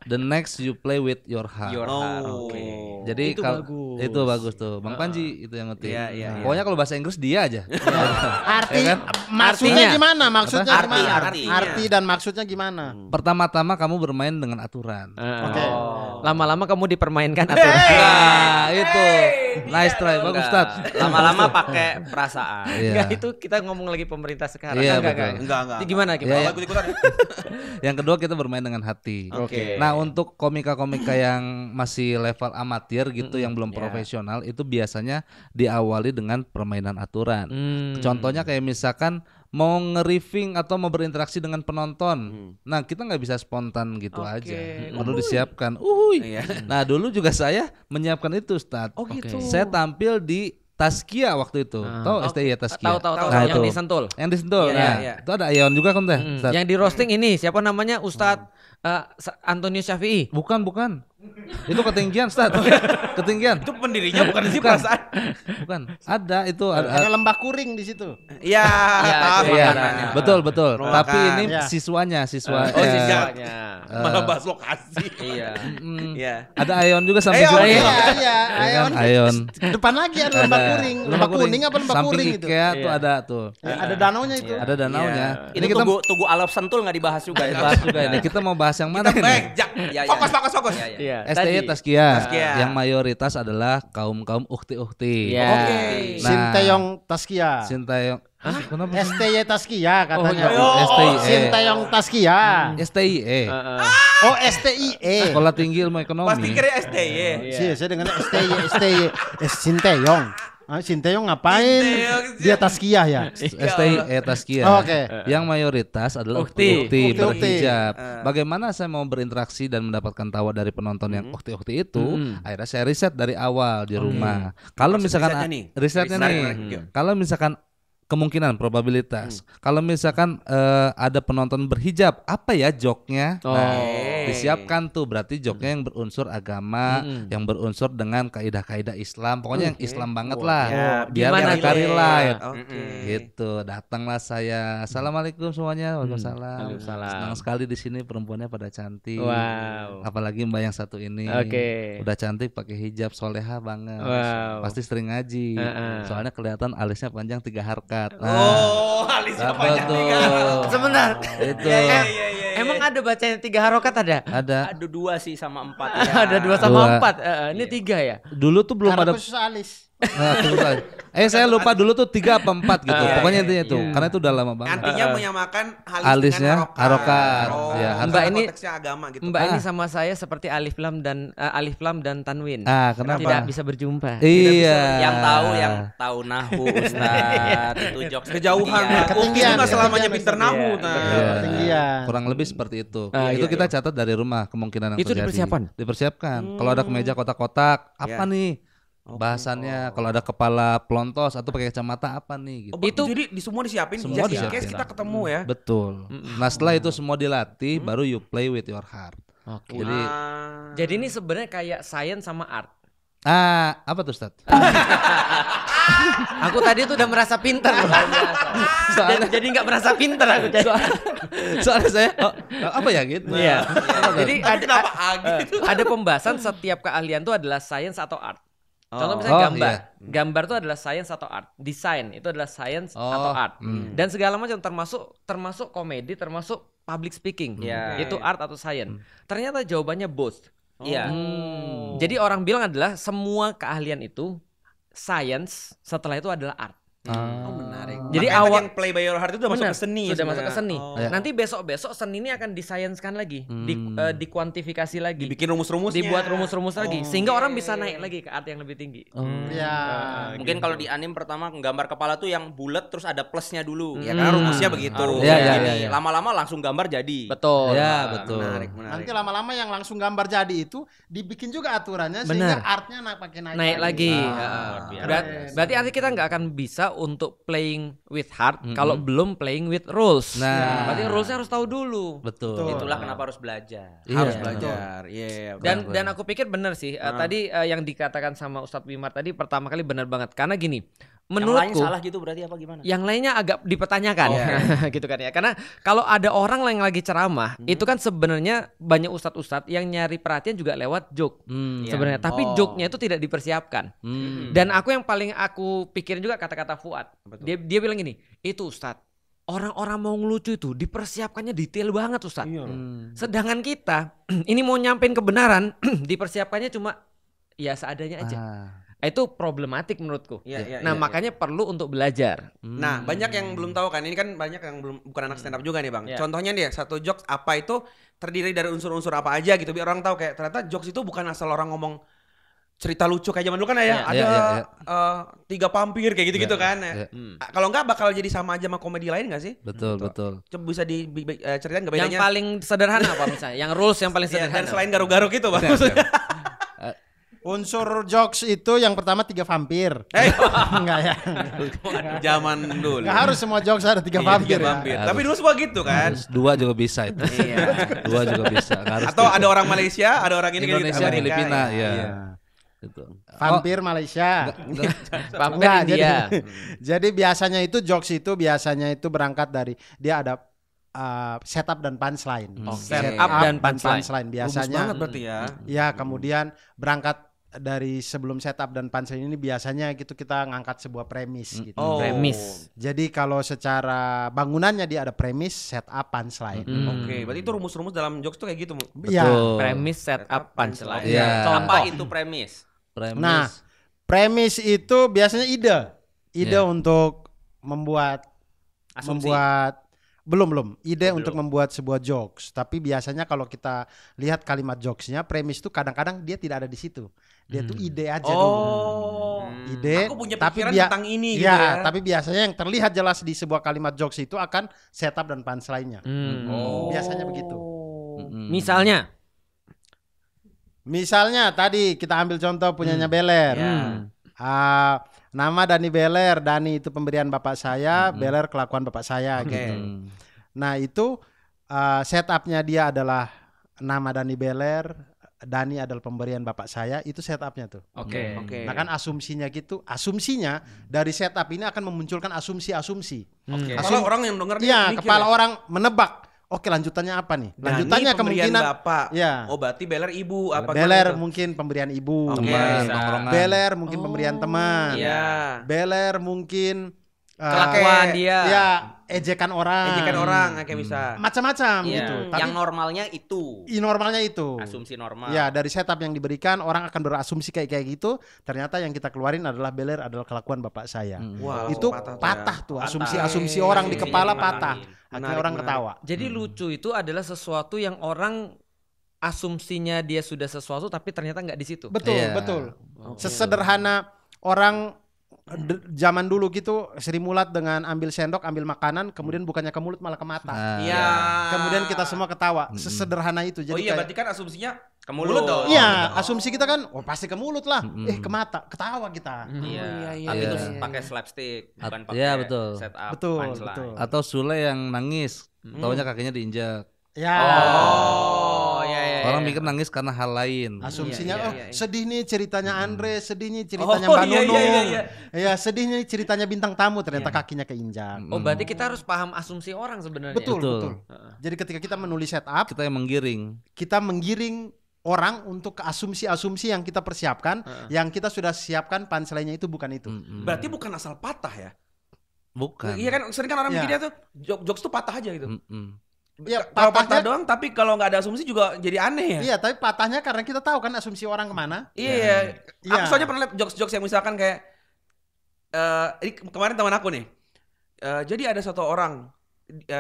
The next you play with your heart. Your heart. Oh. Oke. Jadi Itu kalau bagus. itu bagus tuh. Bang Panji itu yang ngerti. Iya, iya, iya. Pokoknya kalau bahasa Inggris dia aja. Arti Ya kan? maksudnya Artinya. gimana? Maksudnya Apa? gimana? Artinya. Arti dan maksudnya gimana? Pertama-tama kamu bermain dengan aturan. Oke. Lama-lama kamu dipermainkan aturan. Nah, itu. Nice try, bagus Enggak. Ustaz. Lama-lama pakai perasaan. Iya. Enggak, itu kita ngomong lagi pemerintah sekarang. Iya, Enggak, betul. enggak. Enggak. Itu gimana? Iya, iya. Ikut-ikutan ya? Yang kedua kita bermain dengan hati. Oke. Nah, untuk komika-komika yang masih level amatir gitu yang belum profesional itu biasanya diawali dengan permainan aturan. Contohnya kayak misalkan mau nge-riffing atau mau berinteraksi dengan penonton. Nah, kita nggak bisa spontan gitu Oke. aja. Perlu disiapkan. Uhuy. Iya. Nah, dulu juga saya menyiapkan itu, Ustaz. Oh gitu. Saya tampil di Taskia waktu itu. Tahu STI ya Taskia? Tahu Nah, yang itu. di Sentul. Yang di Sentul. Iya, Nah, iya. itu ada Aeon juga kan teh. Ustaz? Yang di roasting ini siapa namanya? Ustadz Antonio Syafi'i. Bukan. Itu ketinggian, Ustaz. Ketinggian. Itu pendirinya bukan sih Bukan. perasaan. Bukan. Ada itu Ada lembah kuring di situ. Iya, tahu Iya, makanannya. betul. Ruang Tapi makan. ini Iya. siswanya. Oh, ya, siswanya. Malah bahas lokasi. Iya. Iya. Ada Aeon juga samping Aeon, situ. iya. Iya, Ya kan? Aeon. Aeon. Depan lagi ada lembah kuring. Lembah kuning apa lembah Samping kuring itu? IKEA tuh ada tuh. Ada danaunya itu. Ada danaunya. Ini kita Tugu Alap Sentul nggak dibahas juga ya. bahas juga ini. Kita mau bahas yang mana Baik, ini? Jak. Iya, iya. Fokus. Iya, iya. Iya. STI tadi. Taskia. Taskia. Yang mayoritas adalah kaum ukti-ukti. Iya. Oke. Nah, Sinteyong Taskia. Sintayong. Kenapa? STY Taskia katanya. Oh, STIE. Sinteyong Taskia. STIE. Oh, STIE. Sekolah Tinggi Ilmu Ekonomi. Pasti kira STY. Iya, saya dengan STY. Sinteyong. Sinteyong ngapain? Sinteyong, Dia Taskia ya. STIE Taskia. Oh, oke. Yang mayoritas adalah Ukti. ukti Ukti. berhijab. Bagaimana saya mau berinteraksi dan mendapatkan tawa dari penonton yang ukti-ukti itu? Akhirnya saya riset dari awal di rumah. Kalau misalkan risetnya nih. risetnya Riset. nih, Menarik. kalau misalkan kemungkinan probabilitas. Kalau misalkan ada penonton berhijab, apa ya joknya? Nah, disiapkan tuh berarti joknya yang berunsur agama, yang berunsur dengan kaidah-kaidah Islam, pokoknya yang Islam banget lah. Ya, Biar gimana mereka tuh? relate. Oke. Gitu, datanglah saya. Assalamualaikum semuanya. Waalaikumsalam. Waalaikumsalam. Senang sekali di sini perempuannya pada cantik. Wow. Apalagi Mbak yang satu ini. Oke. Udah cantik pakai hijab soleha banget. Wow. Pasti sering ngaji. Soalnya kelihatan alisnya panjang 3 harkat. Oh, alisnya dapat panjang tuh. 3 harkat. Sebentar. Itu. Iya. Emang ada bacanya 3 harokat ada? Ada. Ada 2 sih sama 4 ya. Ada 2 sama Dua. 4. Ini 3 ya? Dulu tuh belum Karena ada khusus alis. Saya lupa dulu tuh 3 apa 4 gitu. Pokoknya intinya itu. Karena itu udah lama banget. Artinya menyamakan Alisnya, dengan harokat. Ya, Mbak Mbak ini ini- konteksnya agama gitu. Mbak ini sama saya seperti alif lam dan tanwin. Kenapa? Tidak bisa berjumpa. Iya. Yang tahu nahu Ustaz. Itu jokes Kejauhan. Ketinggian, Itu nggak selamanya ketinggian, pinter nahu. Nah. Iya. Ketinggian. Kurang lebih seperti itu. Iya, Itu kita catat dari rumah kemungkinan yang Itu terjadi. dipersiapkan? Kalau ada kemeja kotak-kotak, apa Iya. nih? Bahasannya kalau ada kepala pelontos atau pakai kacamata apa nih gitu. Itu jadi semua disiapin. Semua Just in case disiapin. kita ketemu ya. Betul. Nah, setelah itu semua dilatih baru you play with your heart. Oke. Jadi Jadi ini sebenarnya kayak science sama art. apa tuh Ustaz? Aku tadi tuh udah merasa pintar. Jadi nggak merasa pintar aku. Soalnya saya apa ya gitu. Iya. Jadi Tapi kenapa gitu? ada pembahasan setiap keahlian itu adalah science atau art. Contoh misalnya Oh, gambar. iya. Gambar itu adalah science atau art. Desain itu adalah science Oh, atau art. Dan segala macam termasuk komedi, termasuk public speaking. Iya. Itu art atau science. Ternyata jawabannya both. Iya. Jadi orang bilang adalah semua keahlian itu science, setelah itu adalah art. Oh, menarik. Jadi Makanya tadi awal- yang play by your heart itu udah masuk Benar, ke seni. sudah masuk ke sebenarnya. seni. Oh. Ya. Nanti besok-besok seni ini akan disainskan lagi, dikuantifikasi lagi, Dibikin rumus-rumusnya. dibuat rumus-rumus lagi, sehingga orang bisa naik lagi ke art yang lebih tinggi. Ya. Mungkin kalau di anime pertama gambar kepala tuh yang bulat terus ada plusnya dulu. Ya karena rumusnya begitu. Rumusnya Iya, iya, gini. iya. Lama-lama langsung gambar jadi. Betul. Ya, betul. Menarik, menarik. Nanti lama-lama yang langsung gambar jadi itu dibikin juga aturannya Benar. sehingga artnya makin Naik lagi. luar biasa. Berarti arti kita nggak akan bisa untuk playing with heart kalau belum playing with rules. Nah. Berarti rulesnya harus tahu dulu. Betul. Itulah kenapa harus belajar. Harus Iya. belajar. Iya. Dan aku pikir benar sih. Tadi yang dikatakan sama Ustadz Wimar tadi pertama kali benar banget. Karena gini, Yang lain menurutku salah gitu berarti apa gimana? yang lainnya agak dipertanyakan gitu kan ya, karena kalau ada orang yang lagi ceramah itu kan sebenarnya banyak ustadz-ustadz yang nyari perhatian juga lewat joke sebenarnya, tapi joke-nya itu tidak dipersiapkan. Dan aku yang paling aku pikirin juga kata-kata Fuad. Dia bilang gini, itu ustadz, orang-orang mau ngelucu itu dipersiapkannya detail banget ustadz. Sedangkan kita ini mau nyampein kebenaran dipersiapkannya cuma ya seadanya aja. Itu problematik menurutku. Nah, makanya perlu untuk belajar. Nah, banyak yang belum tahu kan. Ini kan banyak yang belum bukan anak stand up juga nih, Bang. Iya. Contohnya nih, satu jokes apa itu terdiri dari unsur-unsur apa aja gitu. Biar orang tahu kayak ternyata jokes itu bukan asal orang ngomong cerita lucu kayak zaman dulu kan ya. Iya, Ada iya. 3 vampir kayak gitu-gitu kan. iya. Kalau enggak bakal jadi sama aja sama komedi lain enggak sih? Betul, betul. Coba bisa ceritain enggak Yang bedanya? paling sederhana apa misalnya? Yang rules yang paling Iya, sederhana. dan selain garuk-garuk itu, Bang. Maksudnya. Unsur jokes itu yang pertama 3 vampir. Enggak ya. Zaman dulu. Enggak harus semua jokes ada 3 Iya, vampir. 3 Ya. vampir. Tapi dulu semua gitu kan. Terus 2 juga bisa itu. Iya. 2 juga bisa. Nggak harus Atau tiga. ada orang Malaysia, ada orang ini kayak gitu, Indonesia, Amerika. Filipina, Iya. ya. Gitu. Vampir Malaysia. Vampir Enggak, India. jadi biasanya itu jokes itu biasanya itu berangkat dari dia ada setup dan punchline. Setup dan punchline. Biasanya. banget berarti ya. Ya, kemudian berangkat dari sebelum setup dan punchline ini biasanya gitu kita ngangkat sebuah premis gitu. Oh. Premis. Jadi kalau secara bangunannya dia ada premis, setup, punchline. Oke, berarti itu rumus-rumus dalam jokes tuh kayak gitu. Iya. Betul. Premis, setup, punchline. Iya. Apa itu premis? Premis. Nah, premis itu biasanya ide untuk membuat Asumsi. belum ide untuk membuat sebuah jokes. Tapi biasanya kalau kita lihat kalimat jokesnya, premis itu kadang-kadang dia tidak ada di situ. Dia tuh ide aja dulu. Oh. Ide, Aku punya tapi pikiran tentang ini gitu ya, ya. tapi biasanya yang terlihat jelas di sebuah kalimat jokes itu akan setup dan punchline-nya. Biasanya begitu. Misalnya, Misalnya tadi kita ambil contoh punyanya Beler. Nama Dani Beler, Dani itu pemberian bapak saya, Beler kelakuan bapak saya gitu. Nah itu setupnya dia adalah nama Dani Beler, Dani adalah pemberian bapak saya, itu setupnya tuh. oke. Nah kan asumsinya gitu, asumsinya dari setup ini akan memunculkan asumsi-asumsi. Kalau orang yang denger dia Iya, mikir kepala ya, orang menebak. Oke, lanjutannya apa nih? Dani Lanjutannya pemberian kemungkinan bapak. ya. Oh, berarti Beler ibu apa Beler gitu. mungkin pemberian ibu. Oke. Teman, bisa. tongkrongan. Beler mungkin pemberian teman. Iya. Beler mungkin Kelakuan dia. Ya, ejekan orang. Kayak bisa. Macam-macam Iya. gitu. Tapi Yang normalnya itu. normalnya itu. Asumsi normal. Ya, dari setup yang diberikan orang akan berasumsi kayak gitu. Ternyata yang kita keluarin adalah beler adalah kelakuan bapak saya. Wow, Itu patah tuh asumsi-asumsi orang di kepala patah. Akhirnya orang ketawa. Jadi lucu itu adalah sesuatu yang orang asumsinya dia sudah sesuatu tapi ternyata nggak di situ. Betul, Iya. betul. Sesederhana orang zaman dulu gitu Sri Mulat dengan ambil sendok, ambil makanan, kemudian bukannya ke mulut malah ke mata. Iya. Kemudian kita semua ketawa. Sesederhana itu. Oh Jadi iya, kayak, berarti kan asumsinya Ke mulut dong. iya, asumsi kita kan, oh pasti ke mulut lah. Ke mata, ketawa kita. Iya. iya, Tapi iya. itu pakai slapstick, bukan pakai Iya, betul. setup Betul, punchline. betul. Atau Sule yang nangis, taunya kakinya diinjak. Ya. Oh, iya. Orang mikir nangis karena hal lain. Asumsinya, Iya. sedih nih ceritanya Andre, sedih nih ceritanya Oh, Mbak iya, Nunung. iya, iya. Ya, sedih nih ceritanya bintang tamu, ternyata kakinya keinjak. Oh, berarti kita harus paham asumsi orang sebenarnya. Betul, Betul. betul. Jadi ketika kita menulis setup, Kita yang menggiring. kita menggiring orang untuk ke asumsi-asumsi yang kita persiapkan, yang kita sudah siapkan punchline-nya itu bukan itu. Berarti bukan asal patah ya? Bukan. Iya kan sering kan orang Iya. mikirnya tuh jokes tuh patah aja gitu. Ya, Kalau patah patahnya, doang tapi kalau nggak ada asumsi juga jadi aneh ya. iya, tapi patahnya karena kita tahu kan asumsi orang kemana. Iya. Iya. Aku soalnya pernah lihat jokes-jokes yang misalkan kayak ini kemarin teman aku nih. Jadi ada satu orang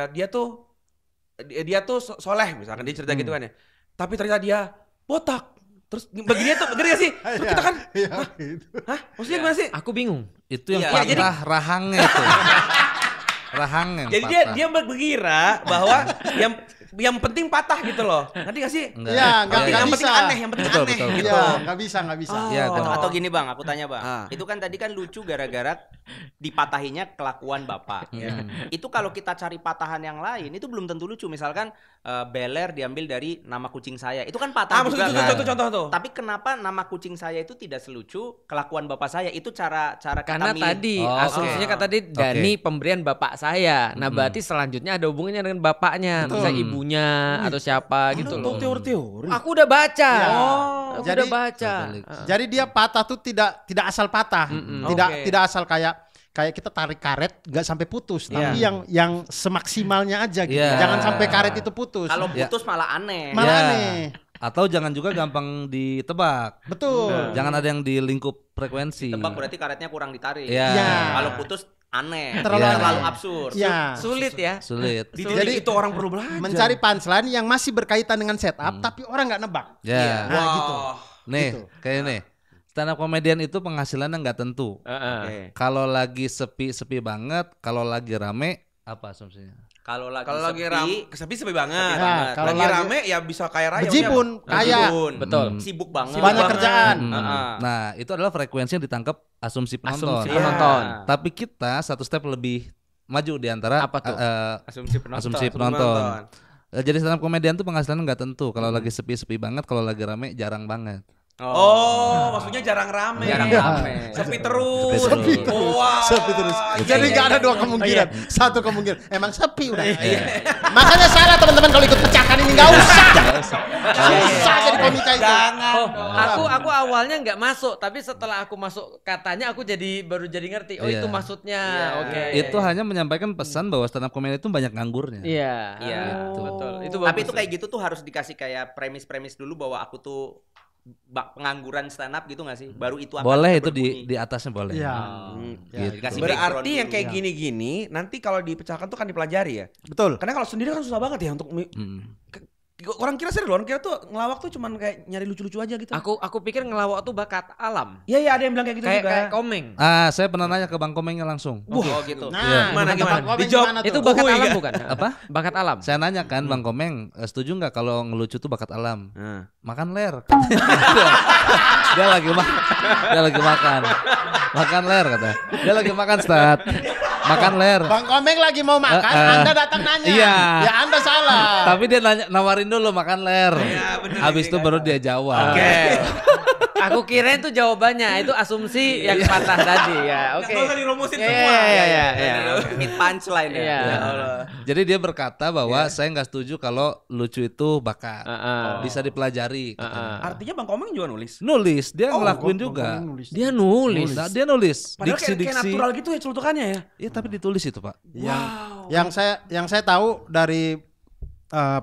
dia tuh soleh misalkan dia cerita gitu kan ya. Tapi ternyata dia botak. Terus begini tuh, ngerti gak sih? Terus kita kan, Iya, gitu. hah? Maksudnya gimana sih? Aku bingung. Itu yang Iya, patah jadi- rahangnya itu. Rahangnya yang Jadi patah. dia mengira bahwa yang penting patah gitu loh. Ngerti gak sih? Enggak. Iya, Yang penting bisa. aneh, yang penting Betul, aneh betul, gitu. Iya, nggak bisa. Iya, benar. Atau gini bang, aku tanya bang, Ah. itu kan tadi kan lucu gara-gara dipatahinya kelakuan bapak. Itu kalau kita cari patahan yang lain, itu belum tentu lucu. Misalkan beler diambil dari nama kucing saya, itu kan patah Maksud juga. itu kan? contoh tuh. Tapi kenapa nama kucing saya itu tidak selucu kelakuan bapak saya? Itu cara kita Karena milih. tadi Oh, asumsinya kan tadi Dani pemberian bapak saya. Nah, berarti selanjutnya ada hubungannya dengan bapaknya, bisa ibunya atau siapa gitu loh. Teori-teori. Aku udah baca. Aku Jadi- udah baca. Jadi dia patah tuh tidak asal patah, Oke. tidak asal kayak kita tarik karet nggak sampai putus, tapi yang semaksimalnya aja gitu. Iya. Jangan sampai karet itu putus. Kalau putus malah aneh. Malah Ya. aneh. Atau jangan juga gampang ditebak. Betul. Jangan ada yang di lingkup frekuensi. Tebak berarti karetnya kurang ditarik. Iya. Iya. Kalau putus aneh. Terlalu Terlalu aneh. absurd. Ya. Sulit ya. Sulit. Di titik itu orang perlu belajar. Mencari punchline yang masih berkaitan dengan setup, tapi orang nggak nebak. Ya. Nah, gitu. Nih, Gitu. kayak nih. Stand up komedian itu penghasilannya nggak tentu. Oke. Kalau lagi sepi banget, kalau lagi rame, apa asumsinya? Kalau lagi Kalau lagi sepi, sepi banget. Sepi Nah, banget. kalau lagi lagi rame ya bisa kaya raya. bejibun, udah. kaya, Bejibun. Betul. sibuk banget. banyak banget. kerjaan. Heeh. Nah, itu adalah frekuensi yang ditangkap asumsi penonton. Asumsi Iya. penonton. Tapi kita satu step lebih maju di antara Apa tuh? Asumsi penonton. asumsi penonton. Jadi stand up komedian tuh penghasilannya nggak tentu. Kalau lagi sepi banget, kalau lagi rame jarang banget. Oh, maksudnya jarang rame. Jarang rame. Sepi terus. Sepi terus. Wow. Sepi terus. Iya, Jadi iya, nggak ada iya. dua kemungkinan, satu kemungkinan. Emang sepi udah. Makanya salah teman-teman kalau ikut pecahkan ini nggak usah. Nggak usah jadi komika itu. Jangan. Oh, aku awalnya nggak masuk, tapi setelah aku masuk katanya aku baru jadi ngerti. Oh, Iya. itu maksudnya. Oke. Itu hanya menyampaikan pesan bahwa stand up comedy itu banyak nganggurnya. Iya. Iya. Betul. Itu Tapi bagus itu kayak gitu tuh harus dikasih kayak premis-premis dulu bahwa aku tuh pengangguran stand up gitu gak sih? Baru itu akan Boleh itu berbunyi. di atasnya boleh. Iya. Ya, Gitu. dikasih Berarti background yang dulu. kayak gini-gini nanti kalau dipecahkan tuh kan dipelajari ya. Betul. Karena kalau sendiri kan susah banget ya untuk orang kira serius loh, orang kira tuh ngelawak tuh cuman kayak nyari lucu-lucu aja gitu. Aku pikir ngelawak tuh bakat alam. Iya iya ada yang bilang kayak gitu Kayak juga. kayak komeng. Saya pernah nanya ke Bang Komengnya langsung. Oh gitu. Nah, Iya. Gimana, kata gimana? Bang Komeng Dijawab. gimana tuh? Itu bakat Oh, alam iya. bukan? Apa? Bakat alam. Saya nanya kan Bang Komeng, setuju nggak kalau ngelucu tuh bakat alam? Nah. Makan ler. dia lagi makan. Makan ler kata. Dia lagi makan stat. Makan ler. Bang Komeng lagi mau makan, Anda datang nanya. Iya. Ya Anda salah. Tapi dia nawarin dulu makan ler. Iya, bener, Habis ini itu kan. baru dia jawab. Oke. Aku kira itu jawabannya, itu asumsi yang patah tadi ya. Oke. Nggak usah dirumusin Iya, semua. iya. Mid punchline ya. Iya. Ya Allah. Jadi dia berkata bahwa saya nggak setuju kalau lucu itu bakat, bisa dipelajari. Artinya Bang Komeng juga nulis. Nulis, dia Oh, ngelakuin Bang juga. Komeng nulis. Dia nulis. Nah, dia nulis Padahal kayak diksi-diksi. natural gitu ya celutukannya ya. Iya, tapi ditulis itu, Pak. Yang saya tahu dari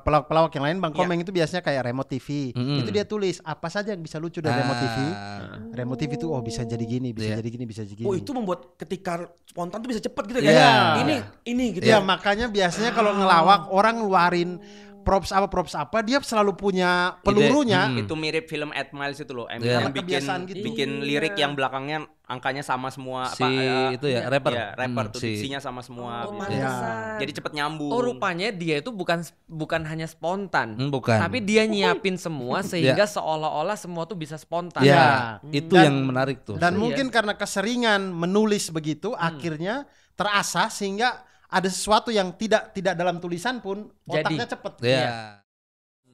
pelawak-pelawak yang lain, Bang Iya. Komeng itu biasanya kayak remote TV. Itu dia tulis apa saja yang bisa lucu dari remote TV. Remote TV itu bisa jadi gini, bisa jadi gini, bisa jadi gini. Oh, itu membuat ketika spontan tuh bisa cepet gitu Iya. kayak. Ini gitu Iya, ya. makanya biasanya kalau ngelawak orang ngeluarin props apa dia selalu punya pelurunya. Itu mirip film Ed Miles itu loh. Iya. Yang Kebiasaan gitu. bikin lirik yang belakangnya angkanya sama semua Si itu ya, rapper. Iya, rapper tuh Si- diksinya sama semua. Oh, gitu. pantesan. Jadi cepet nyambung. Oh, rupanya dia itu bukan hanya spontan. Bukan. Tapi dia nyiapin semua sehingga seolah-olah semua tuh bisa spontan. Ya, Ya. itu Dan- yang menarik tuh. Dan mungkin karena keseringan menulis begitu, akhirnya terasah sehingga ada sesuatu yang tidak dalam tulisan pun Jadi. otaknya cepet. Ya.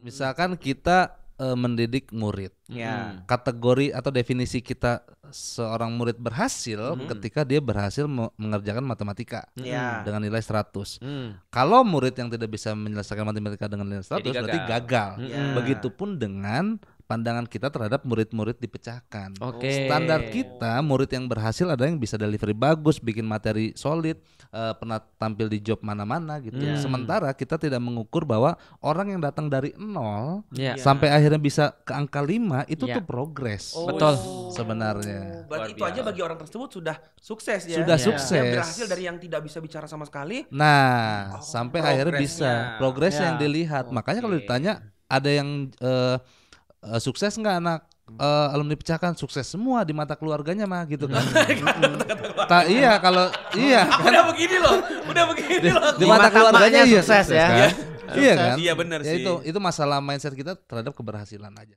Misalkan kita mendidik murid. Ya. Kategori atau definisi kita seorang murid berhasil ketika dia berhasil mengerjakan matematika Ya. dengan nilai 100. Kalau murid yang tidak bisa menyelesaikan matematika dengan nilai 100 Jadi berarti gagal. Ya. Begitupun dengan pandangan kita terhadap murid-murid dipecahkan. Oke. Standar kita murid yang berhasil ada yang bisa delivery bagus, bikin materi solid, pernah tampil di job mana-mana gitu. Sementara kita tidak mengukur bahwa orang yang datang dari 0 Iya. sampai akhirnya bisa ke angka 5 itu Iya. tuh progres. Betul. Sebenarnya. Berarti itu aja bagi orang tersebut sudah sukses ya. Sudah Iya. sukses. Yang berhasil dari yang tidak bisa bicara sama sekali. Nah, sampai akhirnya bisa progresnya Ya. yang dilihat. Makanya kalau ditanya ada yang sukses nggak anak alumni pecahkan, sukses semua di mata keluarganya mah gitu kan. Iya kalau iya Aku udah begini loh. Udah begini loh. di mata keluarganya emaknya iya sukses ya. kan? Iya kan? Iya, benar Ya sih. itu masalah mindset kita terhadap keberhasilan aja.